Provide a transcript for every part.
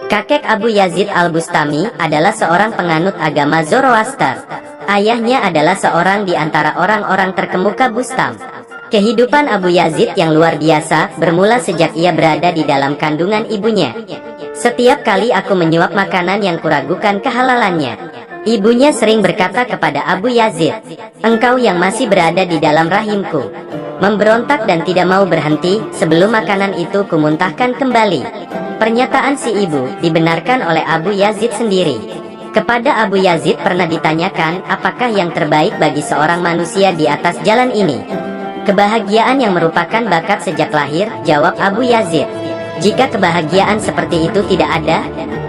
Kakek Abu Yazid Al-Bustami adalah seorang penganut agama Zoroaster. Ayahnya adalah seorang di antara orang-orang terkemuka Bustam. Kehidupan Abu Yazid yang luar biasa bermula sejak ia berada di dalam kandungan ibunya. Setiap kali aku menyuap makanan yang kuragukan kehalalannya, ibunya sering berkata kepada Abu Yazid, "Engkau yang masih berada di dalam rahimku." Memberontak dan tidak mau berhenti sebelum makanan itu kumuntahkan kembali. Pernyataan si ibu dibenarkan oleh Abu Yazid sendiri. Kepada Abu Yazid pernah ditanyakan apakah yang terbaik bagi seorang manusia di atas jalan ini. Kebahagiaan yang merupakan bakat sejak lahir, jawab Abu Yazid. Jika kebahagiaan seperti itu tidak ada,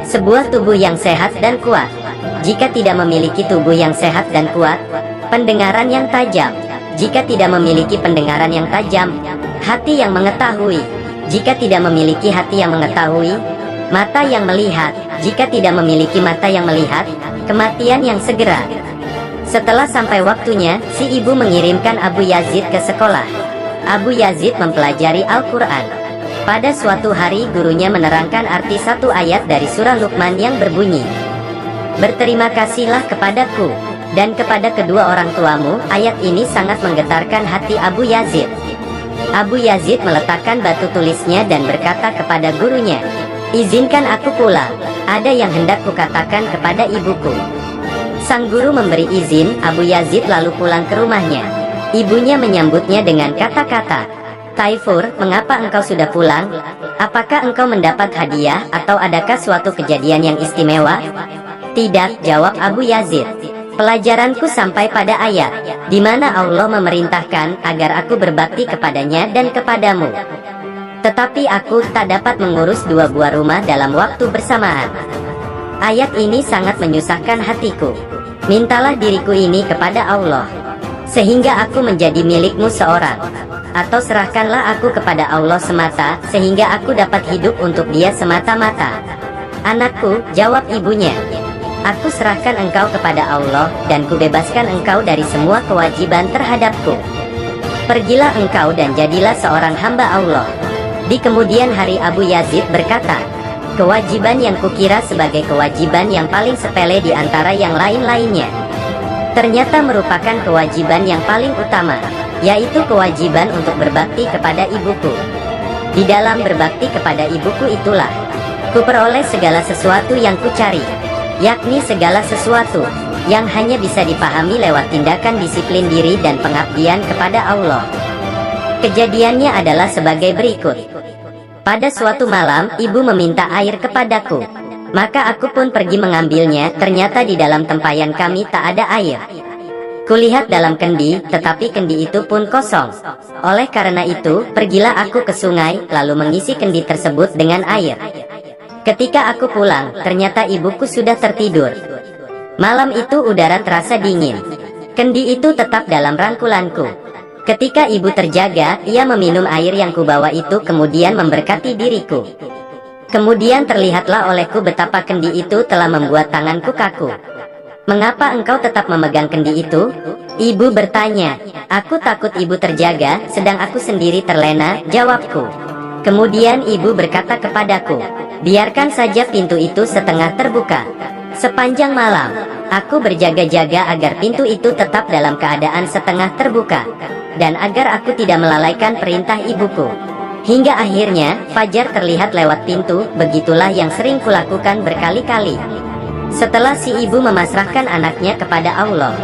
sebuah tubuh yang sehat dan kuat. Jika tidak memiliki tubuh yang sehat dan kuat, pendengaran yang tajam. Jika tidak memiliki pendengaran yang tajam, hati yang mengetahui. Jika tidak memiliki hati yang mengetahui, mata yang melihat. Jika tidak memiliki mata yang melihat, kematian yang segera. Setelah sampai waktunya, si ibu mengirimkan Abu Yazid ke sekolah. Abu Yazid mempelajari Al-Quran. Pada suatu hari gurunya menerangkan arti satu ayat dari surah Luqman yang berbunyi, "Berterima kasihlah kepadaku dan kepada kedua orang tuamu." Ayat ini sangat menggetarkan hati Abu Yazid. Abu Yazid meletakkan batu tulisnya dan berkata kepada gurunya, "Izinkan aku pulang, ada yang hendak kukatakan kepada ibuku." Sang guru memberi izin, Abu Yazid lalu pulang ke rumahnya. Ibunya menyambutnya dengan kata-kata, "Taifur, mengapa engkau sudah pulang? Apakah engkau mendapat hadiah atau adakah suatu kejadian yang istimewa?" "Tidak," jawab Abu Yazid. "Pelajaranku sampai pada ayat di mana Allah memerintahkan agar aku berbakti kepadanya dan kepadamu. Tetapi aku tak dapat mengurus dua buah rumah dalam waktu bersamaan. Ayat ini sangat menyusahkan hatiku. Mintalah diriku ini kepada Allah, sehingga aku menjadi milikmu seorang. Atau serahkanlah aku kepada Allah semata, sehingga aku dapat hidup untuk Dia semata-mata." "Anakku," jawab ibunya, "aku serahkan engkau kepada Allah dan kubebaskan engkau dari semua kewajiban terhadapku. Pergilah engkau dan jadilah seorang hamba Allah." Di kemudian hari Abu Yazid berkata, "Kewajiban yang kukira sebagai kewajiban yang paling sepele di antara yang lain-lainnya, ternyata merupakan kewajiban yang paling utama, yaitu kewajiban untuk berbakti kepada ibuku. Di dalam berbakti kepada ibuku itulah kuperoleh segala sesuatu yang kucari, yakni segala sesuatu yang hanya bisa dipahami lewat tindakan disiplin diri dan pengabdian kepada Allah." Kejadiannya adalah sebagai berikut. Pada suatu malam, ibu meminta air kepadaku. Maka aku pun pergi mengambilnya. Ternyata di dalam tempayan kami tak ada air. Kulihat dalam kendi, tetapi kendi itu pun kosong. Oleh karena itu, pergilah aku ke sungai, lalu mengisi kendi tersebut dengan air. Ketika aku pulang, ternyata ibuku sudah tertidur. Malam itu udara terasa dingin. Kendi itu tetap dalam rangkulanku. Ketika ibu terjaga, ia meminum air yang kubawa itu kemudian memberkati diriku. Kemudian terlihatlah olehku betapa kendi itu telah membuat tanganku kaku. "Mengapa engkau tetap memegang kendi itu?" ibu bertanya. "Aku takut ibu terjaga, sedang aku sendiri terlena," jawabku. Kemudian ibu berkata kepadaku, "Biarkan saja pintu itu setengah terbuka." Sepanjang malam, aku berjaga-jaga agar pintu itu tetap dalam keadaan setengah terbuka, dan agar aku tidak melalaikan perintah ibuku. Hingga akhirnya, fajar terlihat lewat pintu. Begitulah yang sering kulakukan berkali-kali. Setelah si ibu memasrahkan anaknya kepada Allah,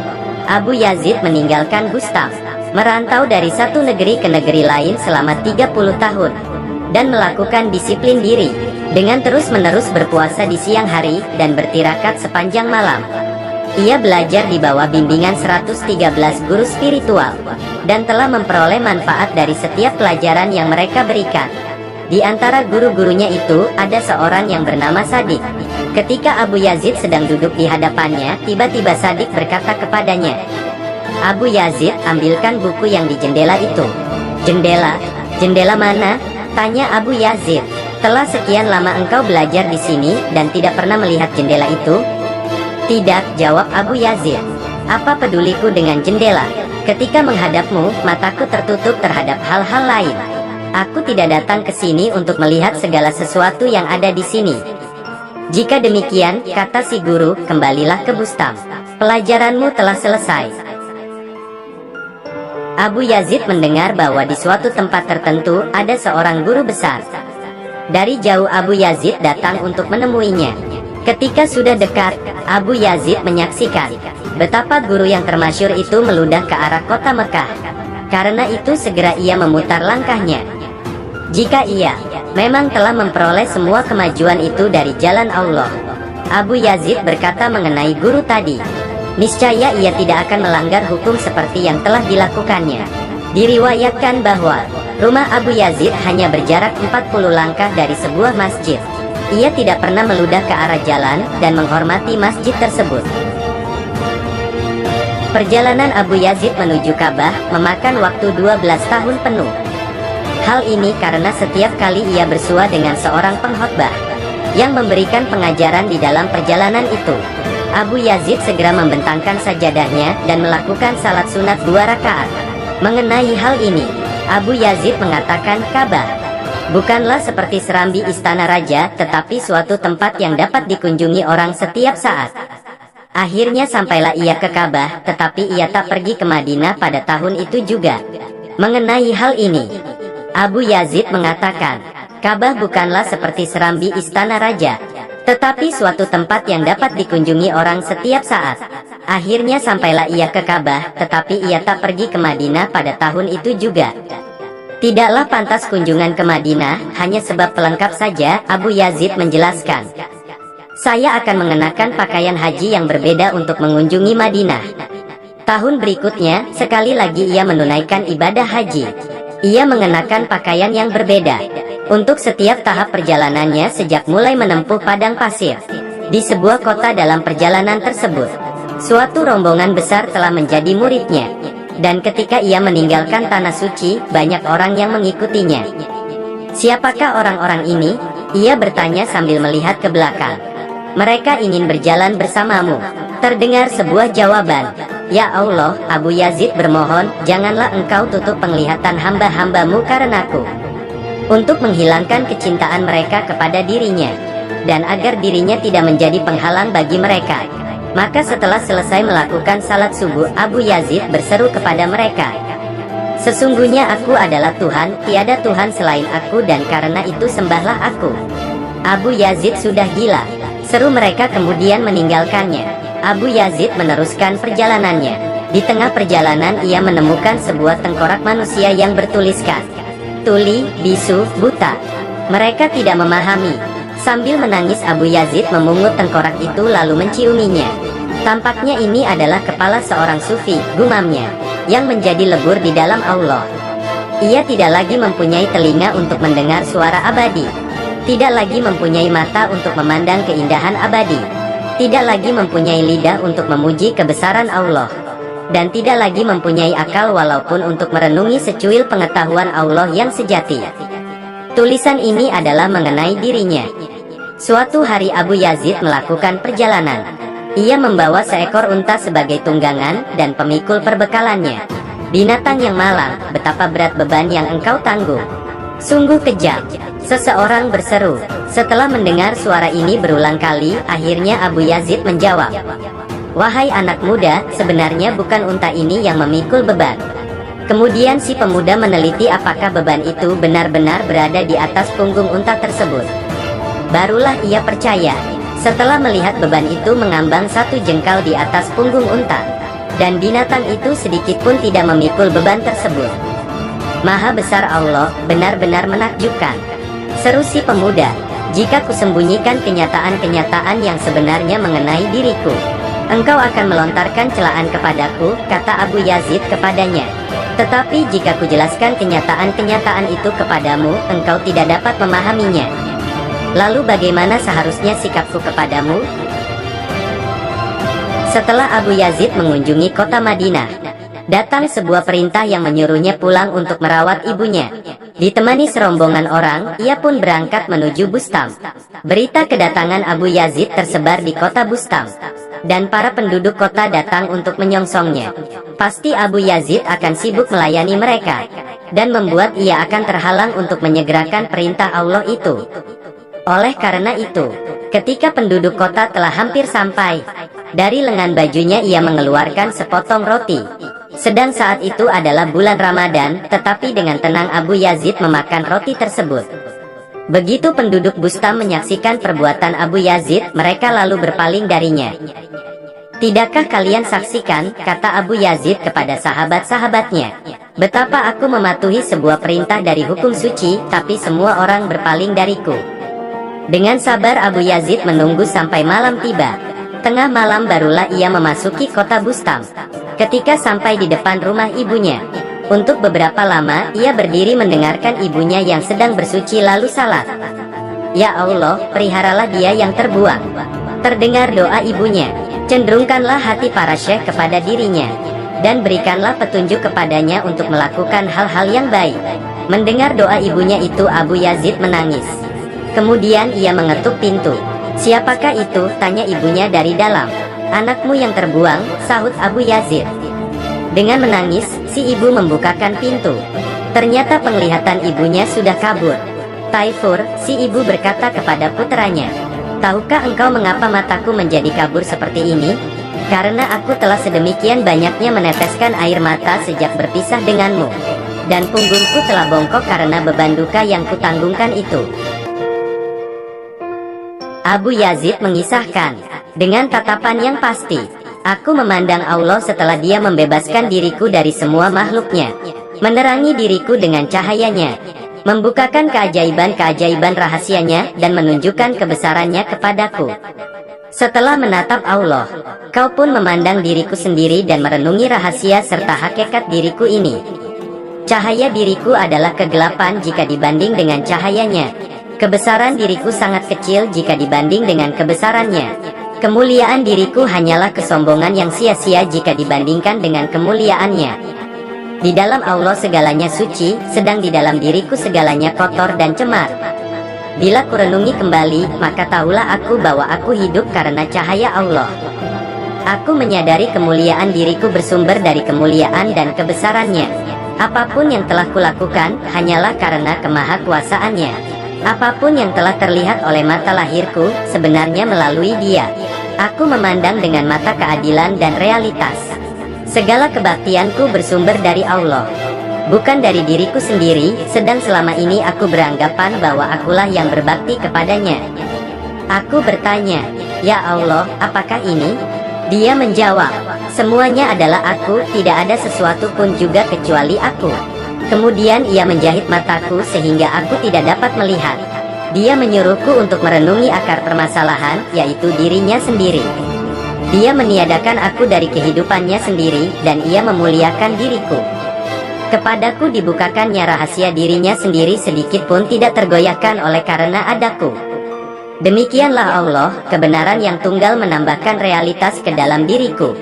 Abu Yazid meninggalkan Bustam, merantau dari satu negeri ke negeri lain selama 30 tahun, dan melakukan disiplin diri, dengan terus-menerus berpuasa di siang hari, dan bertirakat sepanjang malam. Ia belajar di bawah bimbingan 113 guru spiritual, dan telah memperoleh manfaat dari setiap pelajaran yang mereka berikan. Di antara guru-gurunya itu, ada seorang yang bernama Sadik. Ketika Abu Yazid sedang duduk di hadapannya, tiba-tiba Sadik berkata kepadanya, "Abu Yazid, ambilkan buku yang di jendela itu." "Jendela? Jendela mana?" tanya Abu Yazid. "Telah sekian lama engkau belajar di sini dan tidak pernah melihat jendela itu?" "Tidak," jawab Abu Yazid. "Apa peduliku dengan jendela? Ketika menghadapmu, mataku tertutup terhadap hal-hal lain. Aku tidak datang ke sini untuk melihat segala sesuatu yang ada di sini. Jika demikian, kata si guru, kembalilah ke Bustam. Pelajaranmu telah selesai. Abu Yazid mendengar bahwa di suatu tempat tertentu ada seorang guru besar. Dari jauh Abu Yazid datang untuk menemuinya. Ketika sudah dekat, Abu Yazid menyaksikan betapa guru yang termasyhur itu meludah ke arah kota Mekah. Karena itu segera ia memutar langkahnya. Jika ia memang telah memperoleh semua kemajuan itu dari jalan Allah, Abu Yazid berkata mengenai guru tadi, niscaya ia tidak akan melanggar hukum seperti yang telah dilakukannya. Diriwayatkan bahwa rumah Abu Yazid hanya berjarak 40 langkah dari sebuah masjid. Ia tidak pernah meludah ke arah jalan dan menghormati masjid tersebut. Perjalanan Abu Yazid menuju Ka'bah memakan waktu 12 tahun penuh. Hal ini karena setiap kali ia bersua dengan seorang pengkhotbah yang memberikan pengajaran di dalam perjalanan itu, Abu Yazid segera membentangkan sajadahnya dan melakukan salat sunat 2 rakaat. Mengenai hal ini, Abu Yazid mengatakan Ka'bah bukanlah seperti serambi istana raja, tetapi suatu tempat yang dapat dikunjungi orang setiap saat. Akhirnya sampailah ia ke Ka'bah, tetapi ia tak pergi ke Madinah pada tahun itu juga. Mengenai hal ini, Abu Yazid mengatakan, Ka'bah bukanlah seperti serambi istana raja, tetapi suatu tempat yang dapat dikunjungi orang setiap saat. Akhirnya sampailah ia ke Ka'bah, tetapi ia tak pergi ke Madinah pada tahun itu juga. Tidaklah pantas kunjungan ke Madinah, hanya sebab pelengkap saja. Abu Yazid menjelaskan, saya akan mengenakan pakaian haji yang berbeda untuk mengunjungi Madinah. Tahun berikutnya, sekali lagi ia menunaikan ibadah haji. Ia mengenakan pakaian yang berbeda untuk setiap tahap perjalanannya sejak mulai menempuh padang pasir. Di sebuah kota dalam perjalanan tersebut, suatu rombongan besar telah menjadi muridnya. Dan ketika ia meninggalkan tanah suci, banyak orang yang mengikutinya. Siapakah orang-orang ini? Ia bertanya sambil melihat ke belakang. Mereka ingin berjalan bersamamu. Terdengar sebuah jawaban, ya Allah, Abu Yazid bermohon, janganlah engkau tutup penglihatan hamba-hambamu karenaku, untuk menghilangkan kecintaan mereka kepada dirinya, dan agar dirinya tidak menjadi penghalang bagi mereka. Maka setelah selesai melakukan salat subuh, Abu Yazid berseru kepada mereka, sesungguhnya aku adalah Tuhan, tiada Tuhan selain aku, dan karena itu sembahlah aku. Abu Yazid sudah gila, seru mereka kemudian meninggalkannya. Abu Yazid meneruskan perjalanannya. Di tengah perjalanan ia menemukan sebuah tengkorak manusia yang bertuliskan, tuli, bisu, buta. Mereka tidak memahami. Sambil menangis Abu Yazid memungut tengkorak itu lalu menciuminya. Tampaknya ini adalah kepala seorang sufi, gumamnya, yang menjadi lebur di dalam Allah. Ia tidak lagi mempunyai telinga untuk mendengar suara abadi, tidak lagi mempunyai mata untuk memandang keindahan abadi, tidak lagi mempunyai lidah untuk memuji kebesaran Allah, dan tidak lagi mempunyai akal walaupun untuk merenungi secuil pengetahuan Allah yang sejati. Tulisan ini adalah mengenai dirinya. Suatu hari Abu Yazid melakukan perjalanan. Ia membawa seekor unta sebagai tunggangan dan pemikul perbekalannya. Binatang yang malang, betapa berat beban yang engkau tanggung. Sungguh kejam, seseorang berseru. Setelah mendengar suara ini berulang kali, akhirnya Abu Yazid menjawab, wahai anak muda, sebenarnya bukan unta ini yang memikul beban. Kemudian si pemuda meneliti apakah beban itu benar-benar berada di atas punggung unta tersebut. Barulah ia percaya, setelah melihat beban itu mengambang 1 jengkal di atas punggung unta, dan binatang itu sedikit pun tidak memikul beban tersebut. Maha besar Allah, benar-benar menakjubkan, seru si pemuda. Jika kusembunyikan kenyataan-kenyataan yang sebenarnya mengenai diriku, engkau akan melontarkan celaan kepadaku, kata Abu Yazid kepadanya. Tetapi jika kujelaskan kenyataan-kenyataan itu kepadamu, engkau tidak dapat memahaminya. Lalu bagaimana seharusnya sikapku kepadamu? Setelah Abu Yazid mengunjungi kota Madinah, datang sebuah perintah yang menyuruhnya pulang untuk merawat ibunya. Ditemani serombongan orang, ia pun berangkat menuju Bustam. Berita kedatangan Abu Yazid tersebar di kota Bustam, dan para penduduk kota datang untuk menyongsongnya. Pasti Abu Yazid akan sibuk melayani mereka, dan membuat ia akan terhalang untuk menyegerakan perintah Allah itu. Oleh karena itu, Ketika penduduk kota telah hampir sampai, dari lengan bajunya ia mengeluarkan sepotong roti. Sedang saat itu adalah bulan Ramadan, tetapi dengan tenang Abu Yazid memakan roti tersebut. Begitu penduduk Bustam menyaksikan perbuatan Abu Yazid, mereka lalu berpaling darinya. "Tidakkah kalian saksikan," kata Abu Yazid kepada sahabat-sahabatnya, "betapa aku mematuhi sebuah perintah dari hukum suci, tapi semua orang berpaling dariku." Dengan sabar Abu Yazid menunggu sampai malam tiba. Tengah malam barulah ia memasuki kota Bustam. Ketika sampai di depan rumah ibunya, untuk beberapa lama ia berdiri mendengarkan ibunya yang sedang bersuci lalu salat. "Ya Allah, peliharalah dia yang terbuang." Terdengar doa ibunya. "Cenderungkanlah hati para syekh kepada dirinya, dan berikanlah petunjuk kepadanya untuk melakukan hal-hal yang baik." Mendengar doa ibunya itu Abu Yazid menangis. Kemudian ia mengetuk pintu. "Siapakah itu?" tanya ibunya dari dalam. "Anakmu yang terbuang," sahut Abu Yazid. Dengan menangis, si ibu membukakan pintu. Ternyata penglihatan ibunya sudah kabur. "Taifur," si ibu berkata kepada puteranya, "tahukah engkau mengapa mataku menjadi kabur seperti ini? Karena aku telah sedemikian banyaknya meneteskan air mata sejak berpisah denganmu. Dan punggungku telah bongkok karena beban duka yang kutanggungkan itu." Abu Yazid mengisahkan, dengan tatapan yang pasti, "Aku memandang Allah setelah dia membebaskan diriku dari semua makhluknya, menerangi diriku dengan cahayanya, membukakan keajaiban-keajaiban rahasianya dan menunjukkan kebesarannya kepadaku. Setelah menatap Allah, kau pun memandang diriku sendiri dan merenungi rahasia serta hakikat diriku ini. Cahaya diriku adalah kegelapan jika dibanding dengan cahayanya. Kebesaran diriku sangat kecil jika dibanding dengan kebesarannya. Kemuliaan diriku hanyalah kesombongan yang sia-sia jika dibandingkan dengan kemuliaannya. Di dalam Allah segalanya suci, sedang di dalam diriku segalanya kotor dan cemar. Bila kurenungi kembali, maka tahulah aku bahwa aku hidup karena cahaya Allah. Aku menyadari kemuliaan diriku bersumber dari kemuliaan dan kebesarannya. Apapun yang telah kulakukan, hanyalah karena kemahakuasaannya. Apapun yang telah terlihat oleh mata lahirku, sebenarnya melalui Dia. Aku memandang dengan mata keadilan dan realitas. Segala kebaktianku bersumber dari Allah, bukan dari diriku sendiri, sedang selama ini aku beranggapan bahwa akulah yang berbakti kepadanya. Aku bertanya, "Ya Allah, apakah ini?" Dia menjawab, "Semuanya adalah aku, tidak ada sesuatu pun juga kecuali aku." Kemudian ia menjahit mataku sehingga aku tidak dapat melihat. Dia menyuruhku untuk merenungi akar permasalahan, yaitu dirinya sendiri. Dia meniadakan aku dari kehidupannya sendiri, dan ia memuliakan diriku. Kepadaku dibukakannya rahasia dirinya sendiri, sedikit pun tidak tergoyahkan oleh karena adaku. Demikianlah Allah, kebenaran yang tunggal menambahkan realitas ke dalam diriku.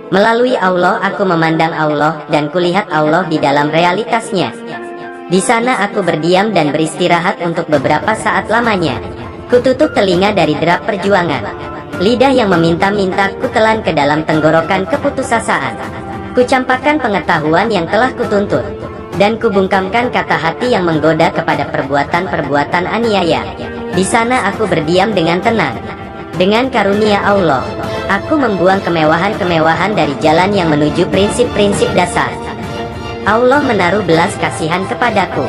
Melalui Allah aku memandang Allah, dan kulihat Allah di dalam realitasnya. Di sana aku berdiam dan beristirahat untuk beberapa saat lamanya. Kututup telinga dari derap perjuangan. Lidah yang meminta-minta kutelan ke dalam tenggorokan keputusasaan. Kucampakkan pengetahuan yang telah kutuntut, dan kubungkamkan kata hati yang menggoda kepada perbuatan-perbuatan aniaya. Di sana aku berdiam dengan tenang. Dengan karunia Allah, aku membuang kemewahan-kemewahan dari jalan yang menuju prinsip-prinsip dasar. Allah menaruh belas kasihan kepadaku.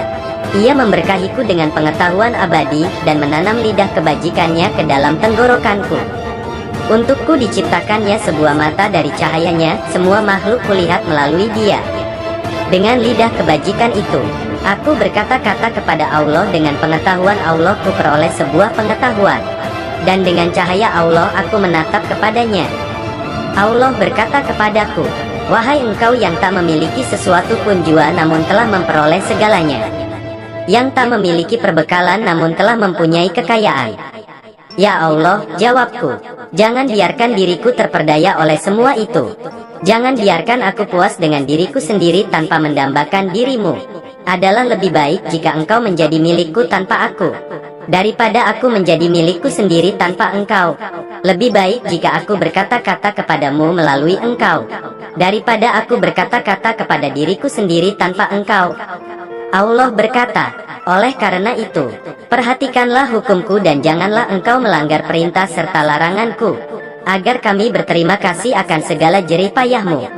Ia memberkahiku dengan pengetahuan abadi dan menanam lidah kebajikannya ke dalam tenggorokanku. Untukku diciptakannya sebuah mata dari cahayanya, semua makhluk kulihat melalui Dia. Dengan lidah kebajikan itu, aku berkata-kata kepada Allah, dengan pengetahuan Allah ku peroleh sebuah pengetahuan. Dan dengan cahaya Allah aku menatap kepadanya. Allah berkata kepadaku, "Wahai engkau yang tak memiliki sesuatu pun jua namun telah memperoleh segalanya, yang tak memiliki perbekalan namun telah mempunyai kekayaan." Ya Allah, jawabku, jangan biarkan diriku terperdaya oleh semua itu. Jangan biarkan aku puas dengan diriku sendiri tanpa mendambakan dirimu. Adalah lebih baik jika engkau menjadi milikku tanpa aku, daripada aku menjadi milikku sendiri tanpa engkau. Lebih baik jika aku berkata-kata kepadamu melalui engkau, daripada aku berkata-kata kepada diriku sendiri tanpa engkau. Allah berkata, Oleh karena itu, perhatikanlah hukumku dan janganlah engkau melanggar perintah serta laranganku, agar kami berterima kasih akan segala jerih payahmu.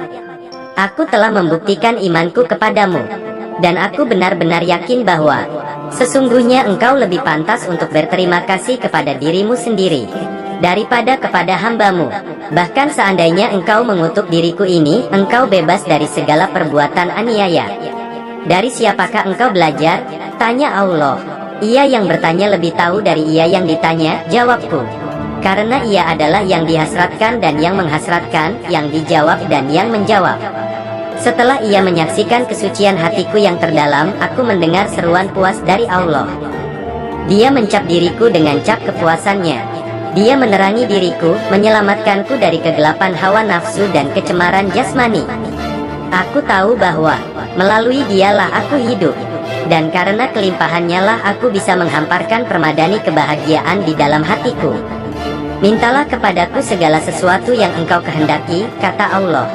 Aku telah membuktikan imanku kepadamu, dan aku benar-benar yakin bahwa sesungguhnya engkau lebih pantas untuk berterima kasih kepada dirimu sendiri daripada kepada hambamu. Bahkan seandainya engkau mengutuk diriku ini, engkau bebas dari segala perbuatan aniaya. Dari siapakah engkau belajar? Tanya Allah. Ia yang bertanya lebih tahu dari ia yang ditanya, jawabku. Karena ia adalah yang dihasratkan dan yang menghasratkan, yang dijawab dan yang menjawab. Setelah ia menyaksikan kesucian hatiku yang terdalam, aku mendengar seruan puas dari Allah. Dia mencap diriku dengan cap kepuasannya. Dia menerangi diriku, menyelamatkanku dari kegelapan hawa nafsu dan kecemaran jasmani. Aku tahu bahwa melalui dialah aku hidup, dan karena kelimpahannya lah aku bisa menghamparkan permadani kebahagiaan di dalam hatiku. Mintalah kepadaku segala sesuatu yang engkau kehendaki, kata Allah.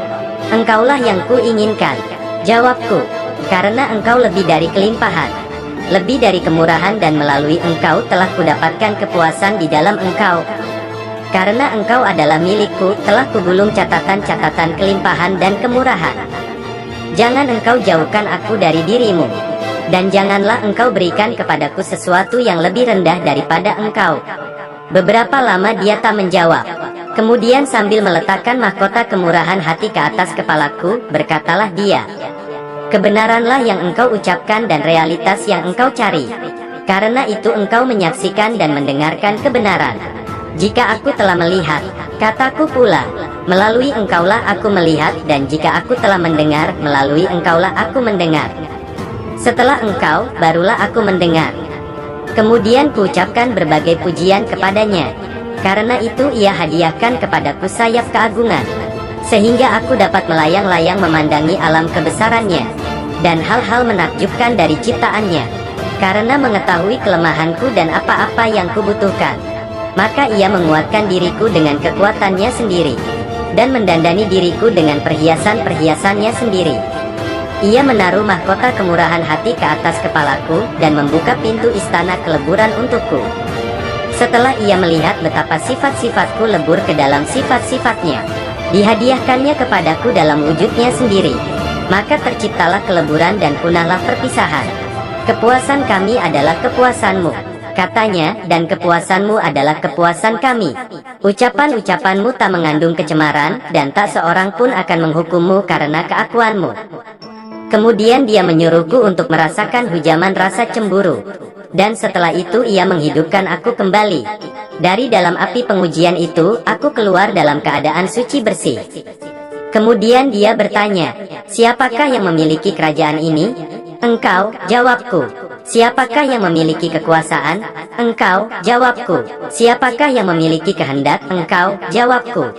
Engkaulah yang kuinginkan, jawabku, karena engkau lebih dari kelimpahan, lebih dari kemurahan, dan melalui engkau telah kudapatkan kepuasan di dalam engkau. Karena engkau adalah milikku, telah kugulung catatan-catatan kelimpahan dan kemurahan. Jangan engkau jauhkan aku dari dirimu, dan janganlah engkau berikan kepadaku sesuatu yang lebih rendah daripada engkau. Beberapa lama dia tak menjawab. Kemudian sambil meletakkan mahkota kemurahan hati ke atas kepalaku, berkatalah dia, kebenaranlah yang engkau ucapkan dan realitas yang engkau cari. Karena itu engkau menyaksikan dan mendengarkan kebenaran. Jika aku telah melihat, kataku pula, melalui engkaulah aku melihat, dan jika aku telah mendengar, melalui engkaulah aku mendengar. Setelah engkau, barulah aku mendengar. Kemudian kuucapkan berbagai pujian kepadanya. Karena itu ia hadiahkan kepadaku sayap keagungan, sehingga aku dapat melayang-layang memandangi alam kebesarannya, dan hal-hal menakjubkan dari ciptaannya. Karena mengetahui kelemahanku dan apa-apa yang kubutuhkan, maka ia menguatkan diriku dengan kekuatannya sendiri, dan mendandani diriku dengan perhiasan-perhiasannya sendiri. Ia menaruh mahkota kemurahan hati ke atas kepalaku, dan membuka pintu istana keleburan untukku. Setelah ia melihat betapa sifat-sifatku lebur ke dalam sifat-sifatnya, dihadiahkannya kepadaku dalam wujudnya sendiri. Maka terciptalah keleburan dan punahlah perpisahan. Kepuasan kami adalah kepuasanmu, katanya, dan kepuasanmu adalah kepuasan kami. Ucapan-ucapanmu tak mengandung kecemaran, dan tak seorang pun akan menghukummu karena keakuanmu. Kemudian dia menyuruhku untuk merasakan hujaman rasa cemburu. Dan setelah itu ia menghidupkan aku kembali. Dari dalam api pengujian itu, aku keluar dalam keadaan suci bersih. Kemudian dia bertanya, siapakah yang memiliki kerajaan ini? Engkau, jawabku. Siapakah yang memiliki kekuasaan? Engkau, jawabku. Siapakah yang memiliki kehendak? Engkau, jawabku.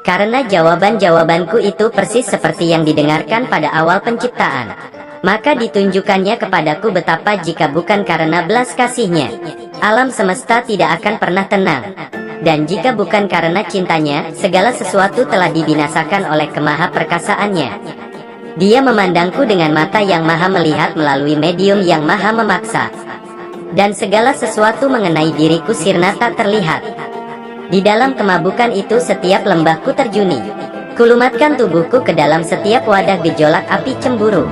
Karena jawaban-jawabanku itu persis seperti yang didengarkan pada awal penciptaan, maka ditunjukkannya kepadaku betapa jika bukan karena belas kasihnya, alam semesta tidak akan pernah tenang. Dan jika bukan karena cintanya, segala sesuatu telah dibinasakan oleh kemaha perkasaannya. Dia memandangku dengan mata yang maha melihat melalui medium yang maha memaksa. Dan segala sesuatu mengenai diriku sirna tak terlihat. Di dalam kemabukan itu setiap lembahku terjuni. Kulumatkan tubuhku ke dalam setiap wadah gejolak api cemburu.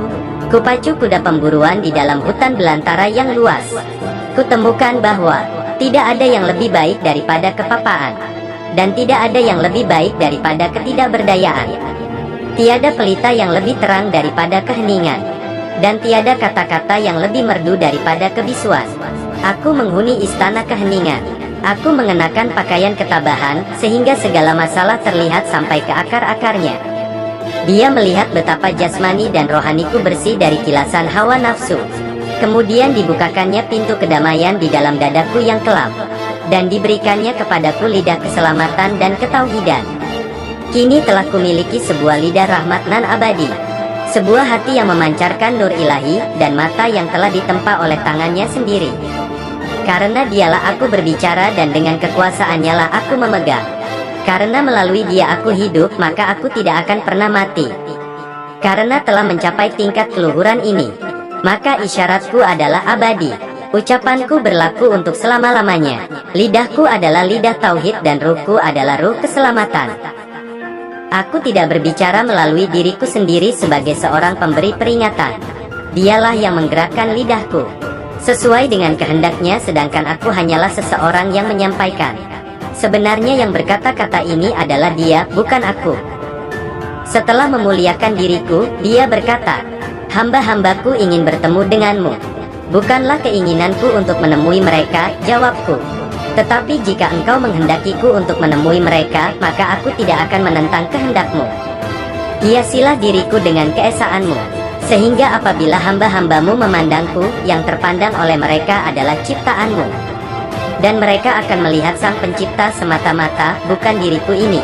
Kupacu kuda pemburuan di dalam hutan belantara yang luas. Kutemukan bahwa tidak ada yang lebih baik daripada kepapaan, dan tidak ada yang lebih baik daripada ketidakberdayaan. Tiada pelita yang lebih terang daripada keheningan, dan tiada kata-kata yang lebih merdu daripada kebisuan. Aku menghuni istana keheningan. Aku mengenakan pakaian ketabahan, sehingga segala masalah terlihat sampai ke akar-akarnya. Dia melihat betapa jasmani dan rohaniku bersih dari kilasan hawa nafsu. Kemudian dibukakannya pintu kedamaian di dalam dadaku yang kelam, dan diberikannya kepadaku lidah keselamatan dan ketauhidan. Kini telah kumiliki sebuah lidah rahmat nan abadi, sebuah hati yang memancarkan nur ilahi, dan mata yang telah ditempa oleh tangannya sendiri. Karena dialah aku berbicara, dan dengan kekuasaannya lah aku memegang. Karena melalui dia aku hidup, maka aku tidak akan pernah mati. Karena telah mencapai tingkat keluhuran ini, maka isyaratku adalah abadi. Ucapanku berlaku untuk selama-lamanya. Lidahku adalah lidah tauhid dan ruhku adalah ruh keselamatan. Aku tidak berbicara melalui diriku sendiri sebagai seorang pemberi peringatan. Dialah yang menggerakkan lidahku sesuai dengan kehendaknya, sedangkan aku hanyalah seseorang yang menyampaikan. Sebenarnya yang berkata-kata ini adalah Dia, bukan aku. Setelah memuliakan diriku, Dia berkata, "Hamba-hambaku ingin bertemu denganmu. Bukanlah keinginanku untuk menemui mereka," jawabku. "Tetapi jika engkau menghendakiku untuk menemui mereka, maka aku tidak akan menentang kehendakmu. Hiasilah diriku dengan keesaanmu, sehingga apabila hamba-hambamu memandangku, yang terpandang oleh mereka adalah ciptaanmu. Dan mereka akan melihat Sang Pencipta semata-mata, bukan diriku ini.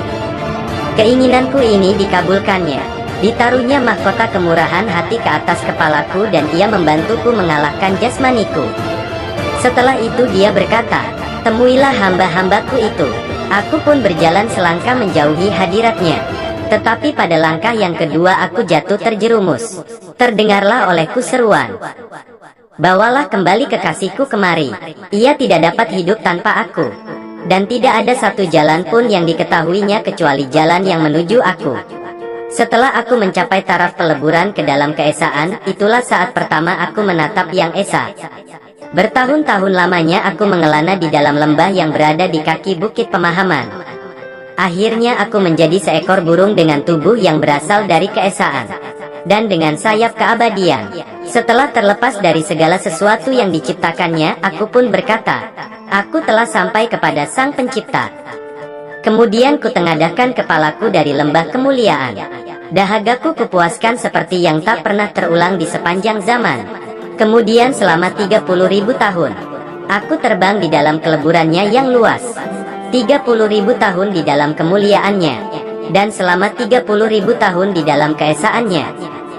Keinginanku ini dikabulkannya. Ditaruhnya mahkota kemurahan hati ke atas kepalaku dan Ia membantuku mengalahkan jasmaniku." Setelah itu Dia berkata, "Temuilah hamba-hambaku itu." Aku pun berjalan selangkah menjauhi hadiratnya. Tetapi pada langkah yang kedua aku jatuh terjerumus. Terdengarlah olehku seruan, "Bawalah kembali kekasihku kemari. Ia tidak dapat hidup tanpa aku. Dan tidak ada satu jalan pun yang diketahuinya kecuali jalan yang menuju aku." Setelah aku mencapai taraf peleburan ke dalam keesaan, itulah saat pertama aku menatap Yang Esa. Bertahun-tahun lamanya aku mengelana di dalam lembah yang berada di kaki bukit pemahaman. Akhirnya aku menjadi seekor burung dengan tubuh yang berasal dari keesaan dan dengan sayap keabadian. Setelah terlepas dari segala sesuatu yang diciptakannya, aku pun berkata, "Aku telah sampai kepada Sang Pencipta." Kemudian kutengadahkan kepalaku dari lembah kemuliaan. Dahagaku kupuaskan seperti yang tak pernah terulang di sepanjang zaman. Kemudian selama 30.000 tahun, aku terbang di dalam keleburannya yang luas. 30.000 tahun di dalam kemuliaannya. Dan selama 30.000 tahun di dalam keesaannya.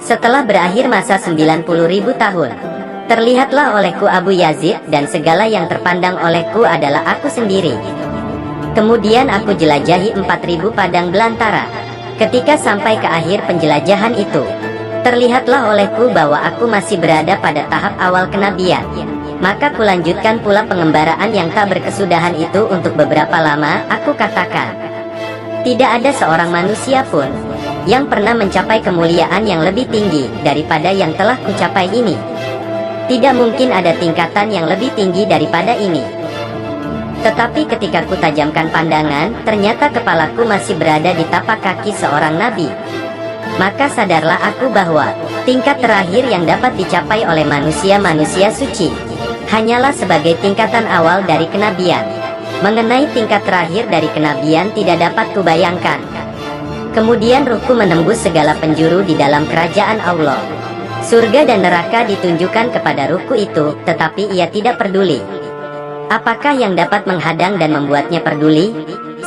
Setelah berakhir masa 90.000 tahun, terlihatlah olehku Abu Yazid, dan segala yang terpandang olehku adalah aku sendiri. Kemudian aku jelajahi 4.000 padang belantara. Ketika sampai ke akhir penjelajahan itu, terlihatlah olehku bahwa aku masih berada pada tahap awal kenabian. Maka kulanjutkan pula pengembaraan yang tak berkesudahan itu untuk beberapa lama. Aku katakan, tidak ada seorang manusia pun yang pernah mencapai kemuliaan yang lebih tinggi daripada yang telah kucapai ini. Tidak mungkin ada tingkatan yang lebih tinggi daripada ini. Tetapi ketika kutajamkan pandangan, ternyata kepalaku masih berada di tapak kaki seorang nabi. Maka sadarlah aku bahwa tingkat terakhir yang dapat dicapai oleh manusia-manusia suci hanyalah sebagai tingkatan awal dari kenabian. Mengenai tingkat terakhir dari kenabian tidak dapat kubayangkan. Kemudian ruhku menembus segala penjuru di dalam kerajaan Allah. Surga dan neraka ditunjukkan kepada ruhku itu, tetapi ia tidak peduli. Apakah yang dapat menghadang dan membuatnya peduli?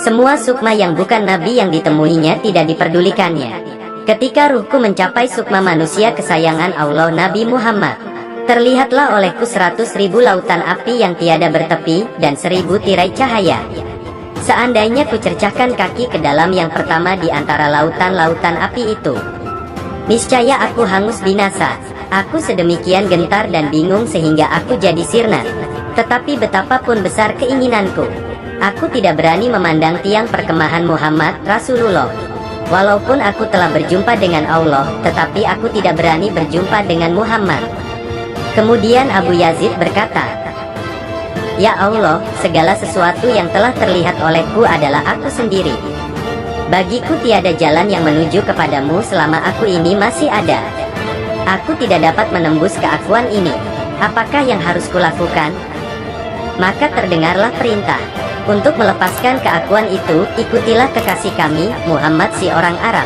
Semua sukma yang bukan nabi yang ditemuinya tidak diperdulikannya. Ketika ruhku mencapai sukma manusia kesayangan Allah Nabi Muhammad, terlihatlah olehku 100.000 lautan api yang tiada bertepi dan 1.000 tirai cahaya. Seandainya kucercahkan kaki ke dalam yang pertama di antara lautan-lautan api itu, niscaya aku hangus binasa. Aku sedemikian gentar dan bingung sehingga aku jadi sirna. Tetapi betapapun besar keinginanku, aku tidak berani memandang tiang perkemahan Muhammad Rasulullah. Walaupun aku telah berjumpa dengan Allah, tetapi aku tidak berani berjumpa dengan Muhammad. Kemudian Abu Yazid berkata, "Ya Allah, segala sesuatu yang telah terlihat olehku adalah aku sendiri. Bagiku tiada jalan yang menuju kepadamu selama aku ini masih ada. Aku tidak dapat menembus keakuan ini. Apakah yang harus kulakukan?" Maka terdengarlah perintah untuk melepaskan keakuan itu. "Ikutilah kekasih kami, Muhammad si orang Arab.